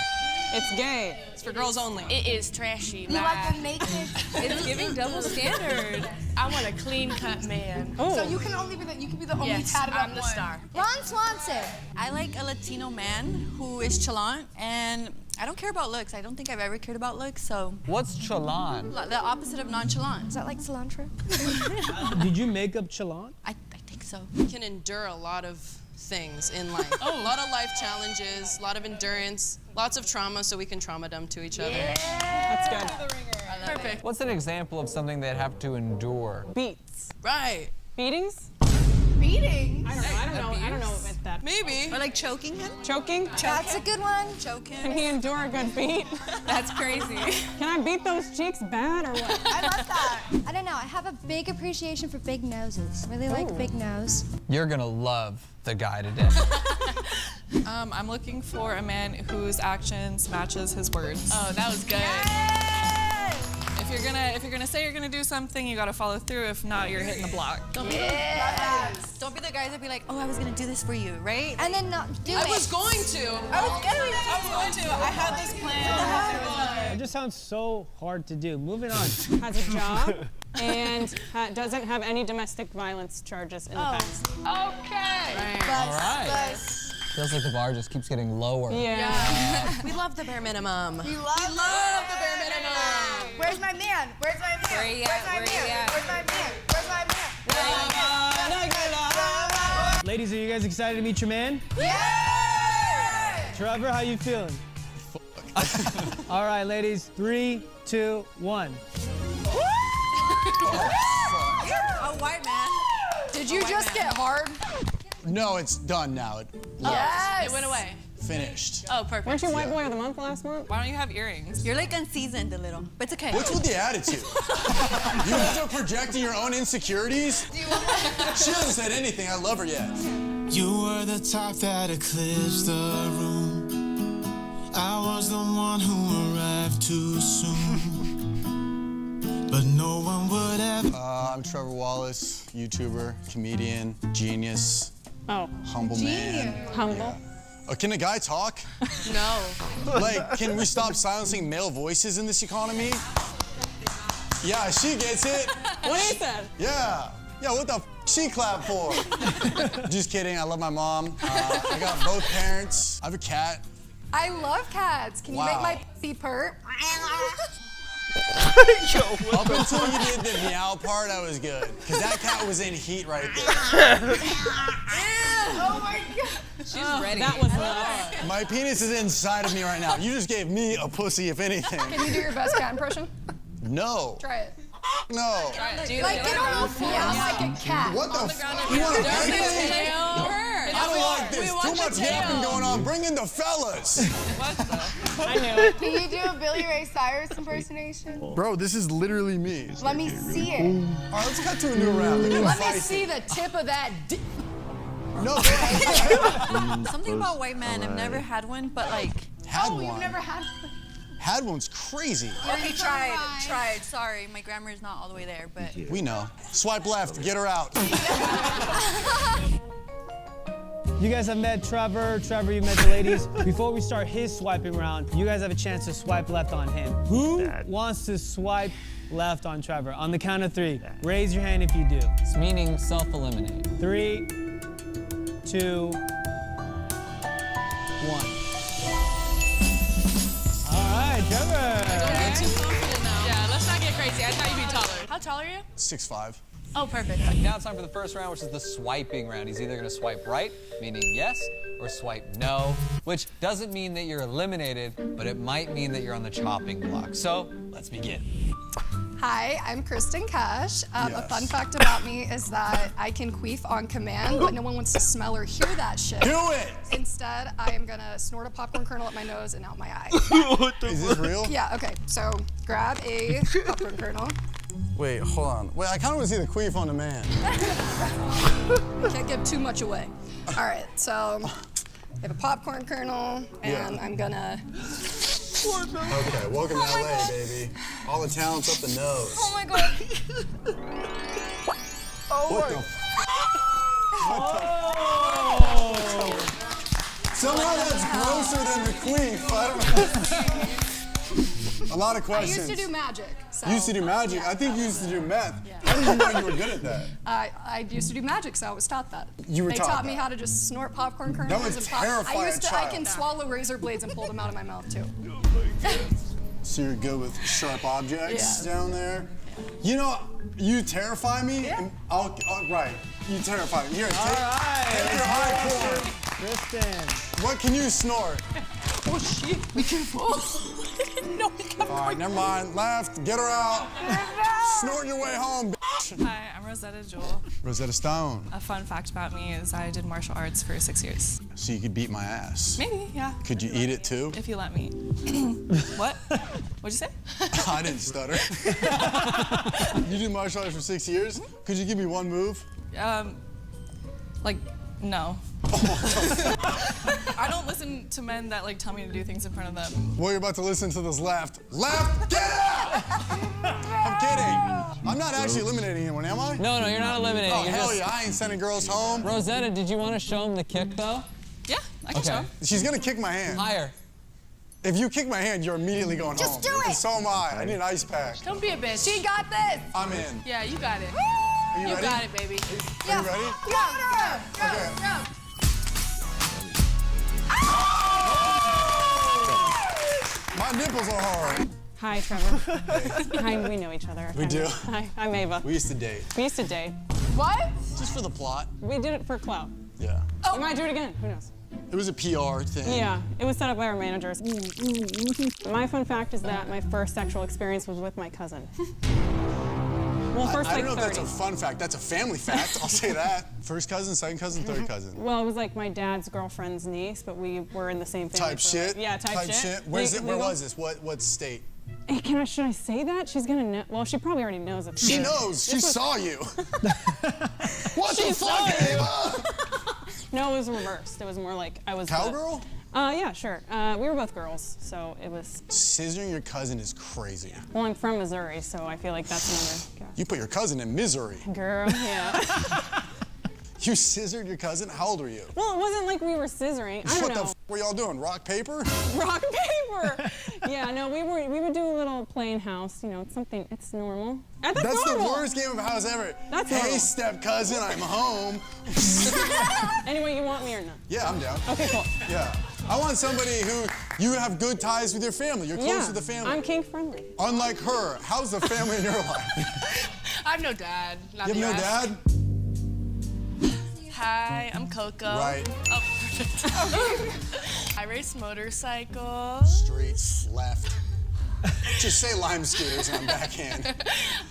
It's gay. It's for girls only. It is trashy. You like bad. them naked? It's giving double standard. I want a clean-cut man. So you can only be the only Yes, tatted up I'm the one. star. Ron Swanson. I like a Latino man who is chalant, and I don't care about looks. I don't think I've ever cared about looks, so. What's chalant? The opposite of nonchalant. Is that like cilantro? Did you make up chalant? I think so. Can endure a lot of things in life. A lot of life challenges, a lot of endurance, lots of trauma, so we can trauma dump to each other. That's good. Perfect. What's an example of something they'd have to endure? Beats. Right. Beatings? Beatings? I don't know about that. Maybe. Or like choking him? Choking? That's a good one. Choke him. Can he endure a good beat? That's crazy. Can I beat those cheeks bad or what? I love that. I don't know. I have a big appreciation for big noses. Really like big nose. You're gonna love the guy today. I'm looking for a man whose actions matches his words. Oh, that was good. If you're gonna say you're gonna do something, you gotta follow through. If not, you're hitting the block. Don't be the guys that be like, oh, I was gonna do this for you, right? And then not do it. I was going to. I had this plan. It just sounds so hard to do. Moving on. Has a job and doesn't have any domestic violence charges in the past. Okay. All right. Feels like the bar just keeps getting lower. Yeah. We love the bare minimum. We love the bare minimum. Where's my man? Where's my man? Where you at? Where you at? Where's my man? Where's my man? Ladies, are you guys excited to meet your man? Yeah! Trevor, how you feeling? All right, ladies. 3, 2, 1. A white man. Did you just get hard? No, it's done now. Yes. It went away. Finished. Oh, perfect. Weren't you white boy of the month last month? Why don't you have earrings? You're like unseasoned a little, but it's okay. What's with the attitude? You guys are projecting your own insecurities? She hasn't said anything. I love her yet. You were the top that eclipsed the room. I was the one who arrived too soon. But no one would ever. I'm Trevor Wallace, YouTuber, comedian, genius. Oh. Humble man. Humble. Can a guy talk? No. Like, can we stop silencing male voices in this economy? Yeah, she gets it. What he said? Yeah. Yeah, what the she clap for? Just kidding, I love my mom. I got both parents. I have a cat. I love cats. Can you make my pussy purr? Up until you did the meow part, I was good. Because that cat was in heat right there. Oh my God. She's ready. That was nuts. My penis is inside of me right now. You just gave me a pussy, if anything. Can you do your best cat impression? No. Try it. No. Like, get on the floor like a cat. What the f? You want to bang me? I don't like this. Too much yapping going on. Bring in the fellas. I knew it. Can you do a Billy Ray Cyrus impersonation? Bro, this is literally me. Let me see it. All right, let's cut to a new round. Let me see the tip of that dick. No, Something about white men. I've never had one, but like. Had one. You've never had one. Had one's crazy. Okay, tried. Sorry, my grammar is not all the way there, but. We know. Swipe left, get her out. You guys have met Trevor. Trevor, you met the ladies. Before we start his swiping round, you guys have a chance to swipe left on him. Who wants to swipe left on Trevor? On the count of 3, raise your hand if you do. It's meaning self-eliminate. 3, 2, 1. All right, Trevor. Don't get too confident now. Yeah, let's not get crazy. I thought you'd be taller. How tall are you? 6'5". Oh, perfect. Now it's time for the first round, which is the swiping round. He's either gonna swipe right, meaning yes, or swipe no, which doesn't mean that you're eliminated, but it might mean that you're on the chopping block. So let's begin. Hi, I'm Kristen Cash. A fun fact about me is that I can queef on command, but no one wants to smell or hear that shit. Do it! Instead, I am gonna snort a popcorn kernel up my nose and out my eye. Is this real? Yeah, okay, so grab a popcorn kernel. Wait, hold on. Wait, I kind of want to see the queef on the man. Can't give too much away. All right, so I have a popcorn kernel, and I'm gonna. Okay, welcome to LA, baby. All the talent's up the nose. Oh my God. What the? Somehow that's grosser than the queef. I don't know. A lot of questions. I used to do magic. So, You used to do magic? yeah. I think you used to do meth. How did you know you were good at that? I used to do magic, so I was taught that. You were they taught taught me that. how to just snort popcorn kernels. would and terrify a I can child. swallow razor blades and pull them out of my mouth too. So you're good with sharp objects Yeah. down there? You know, you terrify me. Yeah. And right. You terrify me. Here, take right. your high corn. Kristen. What can you snort? Oh shit, be careful. No, be careful. All right, never mind. Left, get her out. Snort your way home, bitch. Hi, I'm Rosetta Jewel. Rosetta Stone. A fun fact about me is I did martial arts for 6 years. So you could beat my ass. Maybe, yeah. Could you eat it too? If you let me. What? What'd you say? I didn't stutter. You did martial arts for 6 years? Could you give me one move? Like, no. I don't listen to men that like tell me to do things in front of them. Well, you're about to listen to this left. Left, get out! I'm kidding. I'm not actually eliminating anyone, am I? No, you're not eliminating. Oh, You're hell just- yeah, I ain't sending girls home. Rosetta, did you want to show him the kick, though? Yeah, I can show. She's gonna kick my hand. Higher. If you kick my hand, you're immediately going home. Just do it. And so am I. I need an ice pack. Don't be a bitch. She got this. I'm in. Yeah, you got it. Are you You ready? got it, baby. Are you ready? Go. Okay. My nipples are hard. Hi, Trevor. Hi, we know each other. We do? Hi, I'm Ava. We used to date. We used to date. What? Just for the plot. We did it for clout. Yeah. We might do it again. Who knows? It was a PR thing. Yeah, it was set up by our managers. My fun fact is that my first sexual experience was with my cousin. Well, first I like don't know if 30. that's a fun fact. That's a family fact. I'll say that. First cousin, second cousin, third cousin. Well, it was like my dad's girlfriend's niece, but we were in the same family. Type shit. Yeah, type shit. Where was this? What state? Hey, should I say that? She's gonna know. Well, she probably already knows it. She knows. She saw you. What the fuck, Ava? No, it was reversed. It was more like I was. Cowgirl? Yeah, sure. We were both girls, so it was. Scissoring your cousin is crazy. Well, I'm from Missouri, so I feel like that's another. You put your cousin in misery. Girl, yeah. You scissored your cousin? How old were you? Well, it wasn't like we were scissoring. I don't know. What the f were y'all doing? Rock, paper? Rock, paper! Yeah, no, we would do a little playing house. You know, it's normal. That's the normal. worst game of house ever. That's hey, normal. step cousin, I'm home. Anyway, you want me or not? Yeah, I'm down. Okay, cool. Yeah. I want somebody who you have good ties with your family. You're close to the family. I'm kink friendly. Unlike her, how's the family in your life? I have no dad. You have no dad? Hi, I'm Coco. Right. Oh, perfect. I race motorcycles. Streets, left. Just say lime scooters and I'm backhand.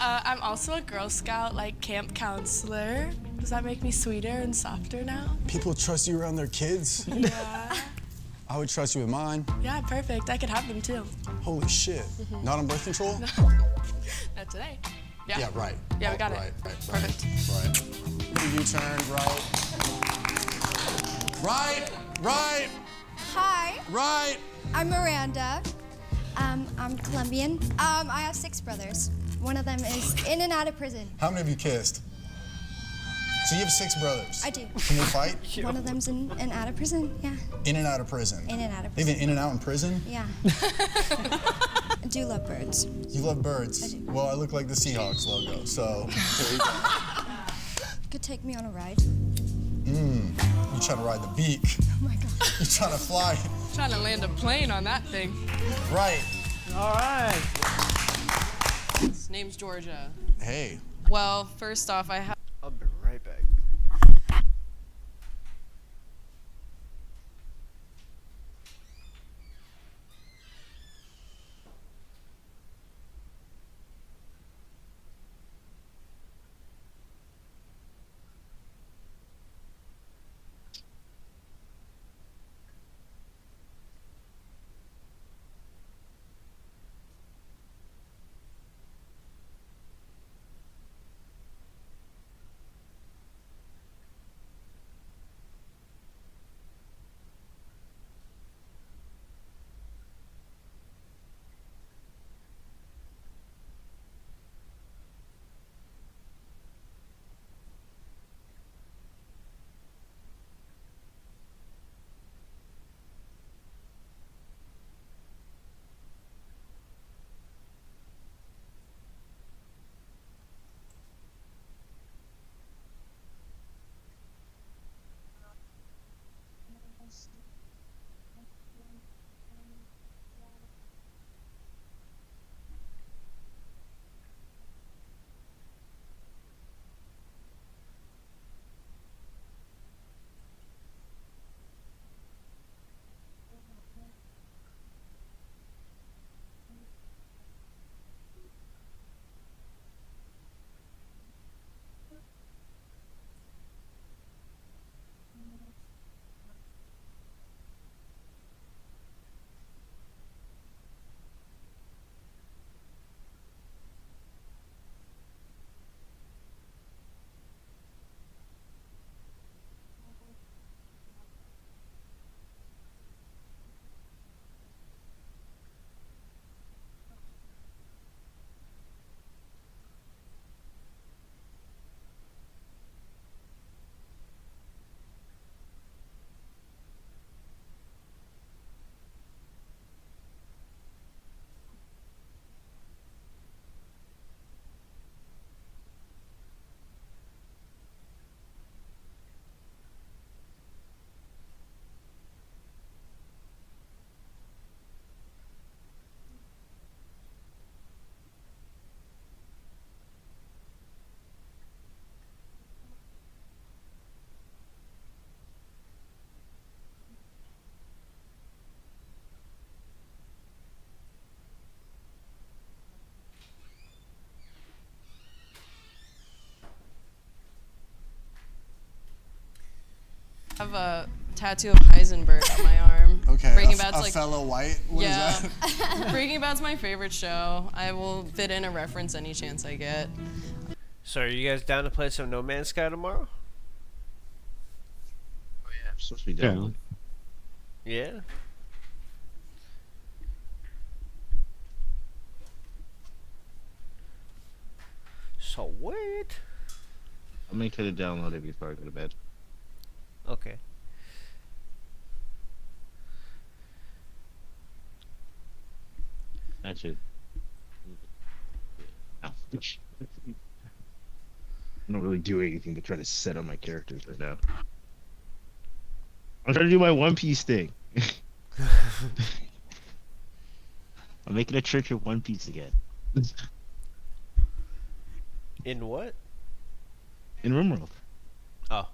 I'm also a Girl Scout, like camp counselor. Does that make me sweeter and softer now? People trust you around their kids? Yeah. I would trust you with mine. Yeah, perfect. I could have them too. Holy shit. Not on birth control? No. Not today. Yeah. Yeah, right. Yeah, we got it. Right. Perfect. Right. U-turn, right. Right. Hi. Right. I'm Miranda. I'm Colombian. I have 6 brothers. One of them is in and out of prison. How many have you kissed? So you have 6 brothers. I do. Can they fight? One of them's in and out of prison. Yeah. In and out of prison. In and out of They've prison. been in and out in prison? Yeah. I do love birds. You love birds? I do. Well, I look like the Seahawks logo, so there you go. Could take me on a ride. You trying to ride the beak. Oh my god. You trying to fly. Trying to land a plane on that thing. Right. All right. His name's Georgia. Hey. Well, first off, I have. I'll be right back. have a tattoo of Heisenberg on my arm. Okay, Breaking a Bad's like fellow white? What is that? Breaking Bad's my favorite show. I will fit in a reference any chance I get. So are you guys down to play some No Man's Sky tomorrow? Oh yeah, I'm supposed to be down. Yeah. So wait. I'll make sure to download it before I go to bed. Okay. That should. I'm not really doing anything to try to set up my characters right now. I'm trying to do my One Piece thing. I'm making a church of One Piece again. In what? In RimWorld. Oh.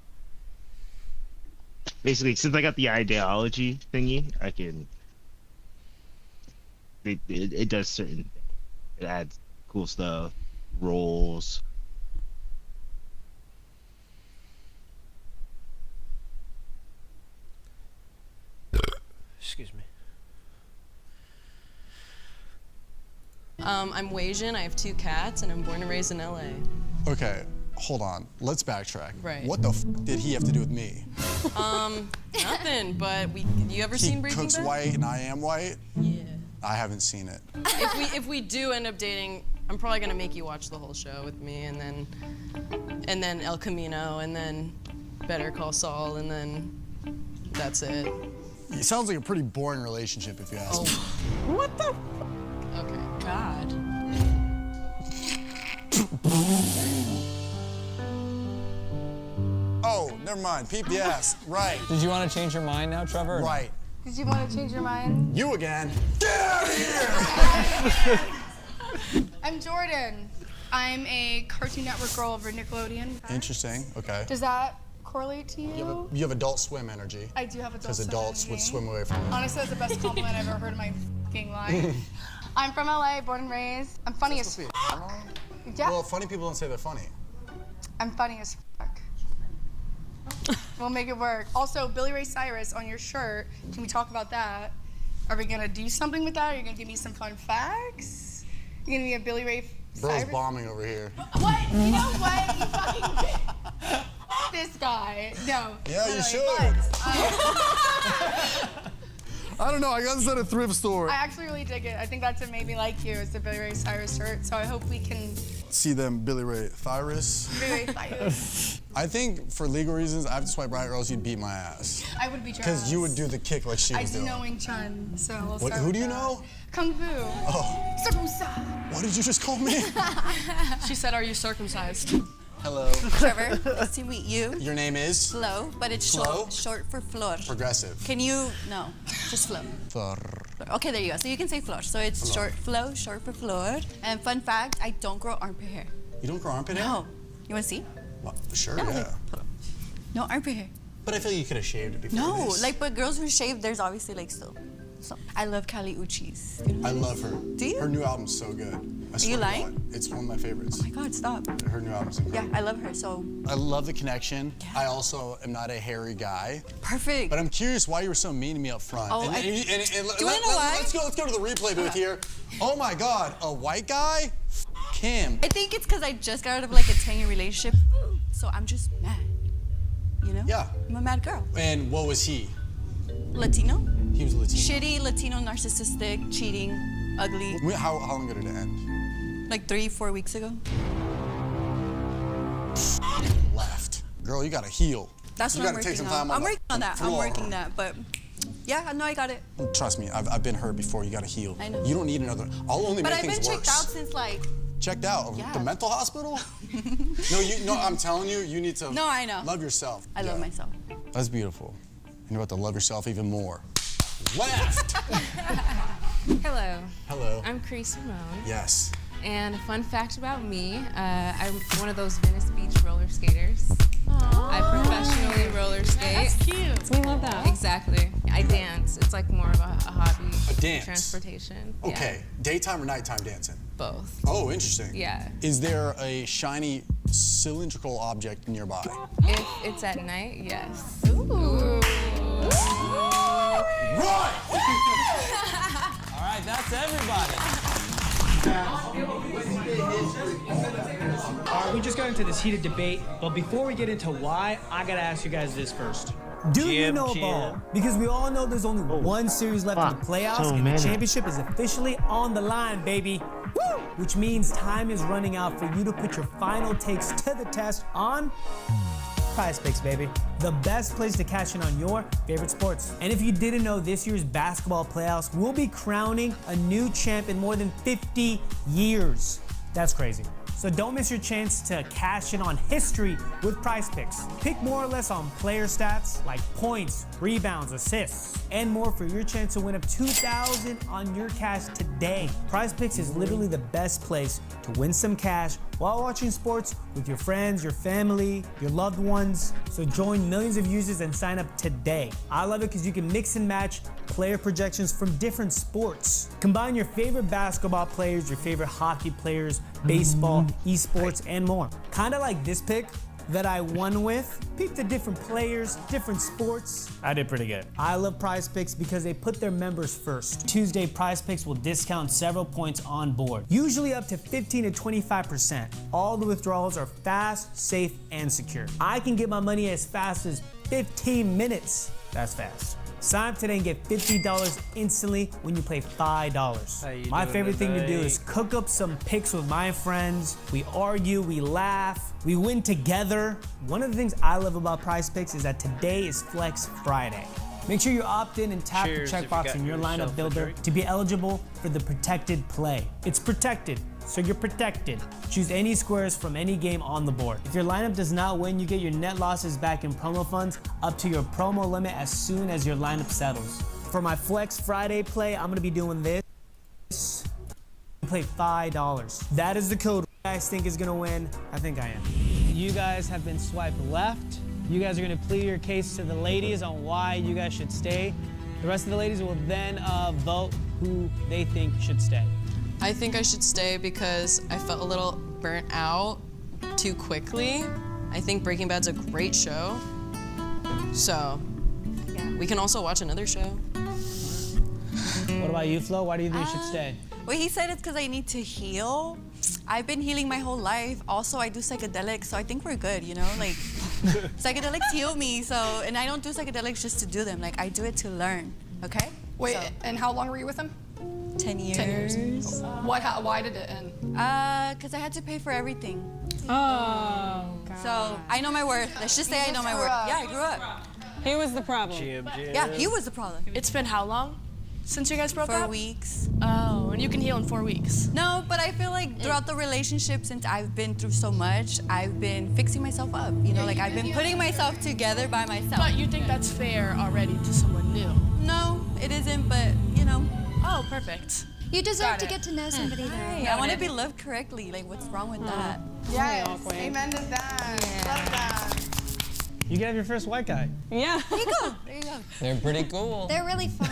Basically, since I got the ideology thingy, I can. It does certain. It adds cool stuff, roles. Excuse me. I'm Wasian, I have 2 cats, and I'm born and raised in LA. Okay, hold on. Let's backtrack. Right. What the f did he have to do with me? Nothing, but you ever seen Breaking Bad? He cooks white and I am white? Yeah. I haven't seen it. If we do end up dating, I'm probably gonna make you watch the whole show with me, and then El Camino, and then Better Call Saul, and then that's it. It sounds like a pretty boring relationship, if you ask me. What the? Okay. God. Oh, never mind. PPS. Right. Did you want to change your mind now, Trevor? Right. Did you want to change your mind? You again. I'm Jordan. I'm a Cartoon Network girl over Nickelodeon. Interesting. Okay. Does that correlate to you? You have Adult Swim energy. I do have Adult Because Swim adults energy. would swim away from you. Honestly, that's the best compliment I've ever heard in my fucking life. I'm from LA, born and raised. I'm funny as fuck. Yeah. Well, funny people don't say they're funny. I'm funny as fuck. We'll make it work. Also, Billy Ray Cyrus on your shirt. Can we talk about that? Are we gonna do something with that? Are you gonna give me some fun facts? You gonna be a Billy Ray Bro's Cyrus? bombing over here. What? You know what? You fucking bitch. This guy. No. Yeah, you literally, should. but, I don't know. I got this at a thrift store. I actually really dig it. I think that's what made me like you, is the Billy Ray Cyrus shirt. So I hope we can. See them, Billy Ray Cyrus. Billy Ray Cyrus. I think for legal reasons, I have to swipe right, or else you'd beat my ass. I would be Because you would do the kick like she I was do doing. know Wing Chun, so we'll What, start who with do you that. know? Kung Fu. Oh. Circumcised. What did you just call me? She said, "Are you circumcised?" Hello. Trevor, nice to meet you. Your name is? Flo, but it's Flo? short for Flor. Progressive. Can you, no, just Flo. Flor. Okay, there you go. So you can say Flor. So it's Flor. short Flo, short for Flor. And fun fact, I don't grow armpit hair. You don't grow armpit hair? No. You want to see? Well, sure, No, yeah. No armpit hair. But I feel you could have shaved it before No, this. like, but girls who shave, there's obviously like still. So I love Kali Uchis. You know I love her. Do you? Her new album's so good. I swear you to lying? God. It's one of my favorites. Oh my God, stop. Her new album's incredible. Yeah, I love her. So I love the connection. I also am not a hairy guy. perfect. But I'm curious why you were so mean to me up front. Oh, And- I- and- and- and Do you wanna know why? Let's go to the replay booth here. Oh my God, a white guy? F him. I think it's because I just got out of like a 10-year relationship, so I'm just mad. You know? Yeah. I'm a mad girl. And what was he? Latino. He was Latino. Shitty, Latino, narcissistic, cheating, ugly. How long ago did it end? Like 3-4 weeks ago. Left. Girl, you gotta heal. That's you what I'm gotta take working some time on. I'm the working on that. I'm floor. working that, but yeah, no, I got it. Trust me, I've been hurt before. You gotta heal. I know. You don't need another. I'll only But make I've been things checked worse. out since like. Checked out? Yeah. The mental hospital? No, I'm telling you, you need to No, I know. love yourself. I love myself. That's beautiful. And you're about to love yourself even more. Left! Hello. Hello. I'm Cree Simone. Yes. And a fun fact about me, I'm one of those Venice Beach roller skaters. I professionally roller skate. That's cute. We love that. Exactly. I dance. It's like more of a hobby. A dance? Transportation. Okay. Daytime or nighttime dancing? Both. Oh, interesting. Yeah. Is there a shiny cylindrical object nearby? If it's at night, yes. Ooh. We just got into this heated debate, but before we get into why, I gotta ask you guys this first. Do you know ball? Because we all know there's only one series left in the playoffs, and the championship is officially on the line, baby. Woo! Which means time is running out for you to put your final takes to the test on PrizePicks, baby. The best place to cash in on your favorite sports. And if you didn't know, this year's basketball playoffs will be crowning a new champ in more than 50 years. That's crazy. So don't miss your chance to cash in on history with PrizePicks. Pick more or less on player stats like points, rebounds, assists, and more for your chance to win up $2,000 on your cash today. PrizePicks is literally the best place to win some cash while watching sports with your friends, your family, your loved ones. So join millions of users and sign up today. I love it because you can mix and match player projections from different sports. Combine your favorite basketball players, your favorite hockey players, baseball, esports, and more. Kind of like this pick that I won with. Pick the different players, different sports. I did pretty good. I love PrizePicks because they put their members first. Tuesday, PrizePicks will discount several points on board, usually up to 15 to 25%. All the withdrawals are fast, safe, and secure. I can get my money as fast as 15 minutes. That's fast. Sign up today and get $50 instantly when you play $5. My favorite thing to do is cook up some picks with my friends. We argue, we laugh, we win together. One of the things I love about PrizePicks is that today is Flex Friday. Make sure you opt in and tap the checkbox in your lineup builder to be eligible for the protected play. It's protected, so you're protected. Choose any squares from any game on the board. If your lineup does not win, you get your net losses back in promo funds up to your promo limit as soon as your lineup settles. For my Flex Friday play, I'm gonna be doing this. Play $5. That is the code you guys think is gonna win. I think I am. You guys have been swiped left. You guys are gonna plead your case to the ladies on why you guys should stay. The rest of the ladies will then vote who they think should stay. I think I should stay because I felt a little burnt out too quickly. I think Breaking Bad's a great show. So, we can also watch another show. What about you, Flo? Why do you think you should stay? Well, he said it's because I need to heal. I've been healing my whole life. Also, I do psychedelics, so I think we're good, you know? Like, psychedelics heal me, so, and I don't do psychedelics just to do them. Like, I do it to learn, okay? Wait, and how long were you with him? 10 years. 10 years. Why did it end? Because I had to pay for everything. Oh, God. So, I know my worth. Let's just say I know my worth. Yeah, I grew up. He was the problem. Yeah, he was the problem. It's been how long since you guys broke up? 4 weeks. Oh, and you can heal in 4 weeks. No, but I feel like throughout the relationship, since I've been through so much, I've been fixing myself up. You know, like I've been putting myself together by myself. But you think that's fair already to someone new? No, it isn't, but you know. Oh, perfect. You deserve to get to know somebody though. Hey, I want to be loved correctly. Like, what's wrong with that? Yes, amen to that. Love that. You can have your first white guy. Yeah. There you go. There you go. They're pretty cool. They're really fun.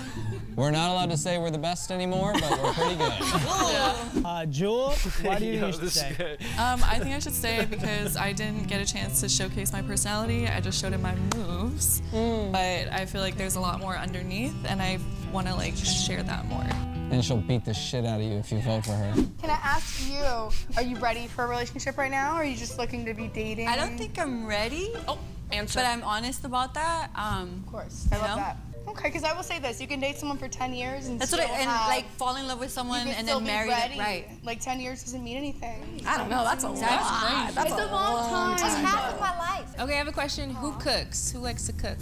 We're not allowed to say we're the best anymore, but we're pretty good. Jewel, why do you think you should stay? I think I should stay because I didn't get a chance to showcase my personality. I just showed him my moves. But I feel like there's a lot more underneath, and I want to like share that more. And she'll beat the shit out of you if you vote for her. Can I ask you, are you ready for a relationship right now, or are you just looking to be dating? I don't think I'm ready. Oh, answer. But I'm honest about that. Of course, I love that. Okay, because I will say this: you can date someone for 10 years and that's still what like fall in love with someone and then marry them. Right. Like 10 years doesn't mean anything. I don't know. That's a lot. That's a long time. It's half of my life. Okay, I have a question. Who cooks? Who likes to cook?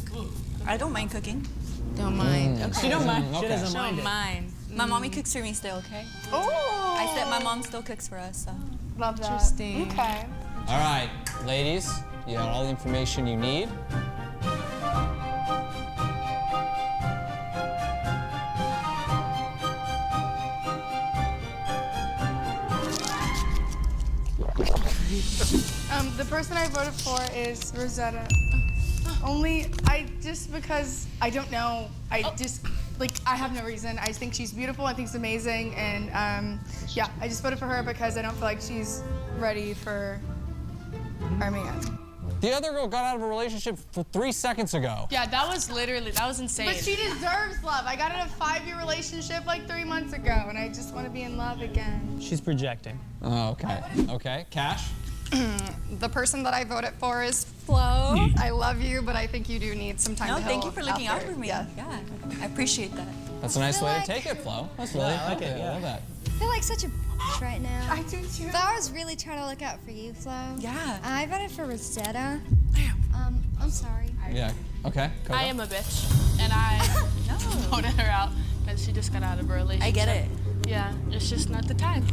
I don't mind cooking. Don't mind. Okay. She don't mind. Okay. She doesn't Don't mind. mind. My mommy cooks for me still, okay? Oh. I said my mom still cooks for us, so. Love that. Interesting. Okay. All right, ladies, you have all the information you need. The person I voted for is Rosetta. Just because I don't know. I have no reason. I think she's beautiful. I think she's amazing. And yeah, I just voted for her because I don't feel like she's ready for our man. The other girl got out of a relationship 3 seconds ago. Yeah, that was insane. But she deserves love. I got in a 5-year relationship like 3 months ago, and I just want to be in love again. She's projecting. Oh, okay. Okay, Cash? The person that I voted for is Flo. I love you, but I think you do need some time No, to heal thank you for looking out after. for me. Yeah. Yeah, I appreciate that. That's a nice feel way like- to take it, Flo. That's really, I like it, I love that. I feel like such a bitch right now. I do too. But I was really trying to look out for you, Flo. Yeah. I voted for Rosetta. I'm sorry. Yeah, okay. Coco? I am a bitch, and I voted her out because she just got out of a relationship. I get it. Yeah, it's just not the time.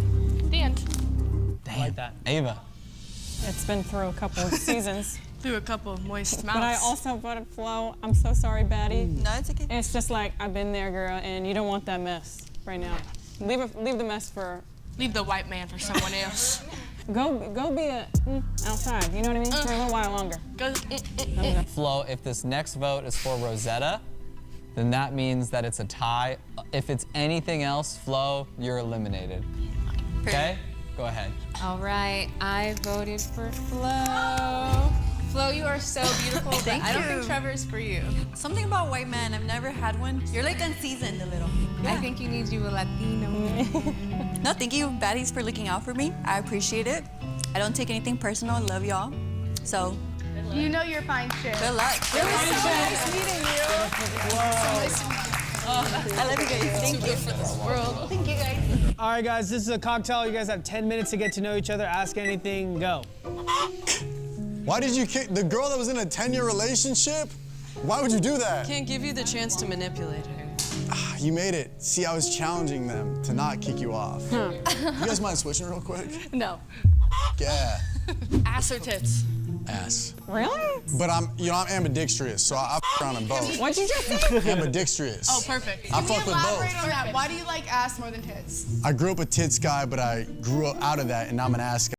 The end. I like that. Ava. It's been through a couple of seasons. Through a couple of moist mouths. But I also voted Flo. I'm so sorry, Batty. No, it's okay. It's just like, I've been there, girl, and you don't want that mess right now. Leave the mess for... Leave the white man for someone else. Go be a outside, you know what I mean? For a little while longer. Go. Flo, if this next vote is for Rosetta, then that means that it's a tie. If it's anything else, Flo, you're eliminated. Okay? Go ahead. All right, I voted for Flo. Flo, you are so beautiful, but Thank I don't you. think Trevor is for you. Something about white man, I've never had one. You're like unseasoned a little. I think you need you a Latino. No, thank you, baddies, for looking out for me. I appreciate it. I don't take anything personal. I love y'all. So, You know you're fine shit. good luck. It was so nice meeting you. I love you guys. Thank you. For this world. Thank you guys. All right, guys, this is a cocktail. You guys have 10 minutes to get to know each other. Ask anything, go. Why did you kick the girl that was in a 10-year relationship? Why would you do that? Can't give you the chance to manipulate her. You made it. See, I was challenging them to not kick you off. You guys mind switching real quick? No. Yeah. Ass or tits? Ass. Really? But I'm ambidextrous, so I f around in both. What'd you just say? Ambidextrous. Oh, perfect. I Can we fuck with both. elaborate on that? Why do you like ass more than tits? I grew up a tits guy, but I grew up out of that, and I'm an ass guy.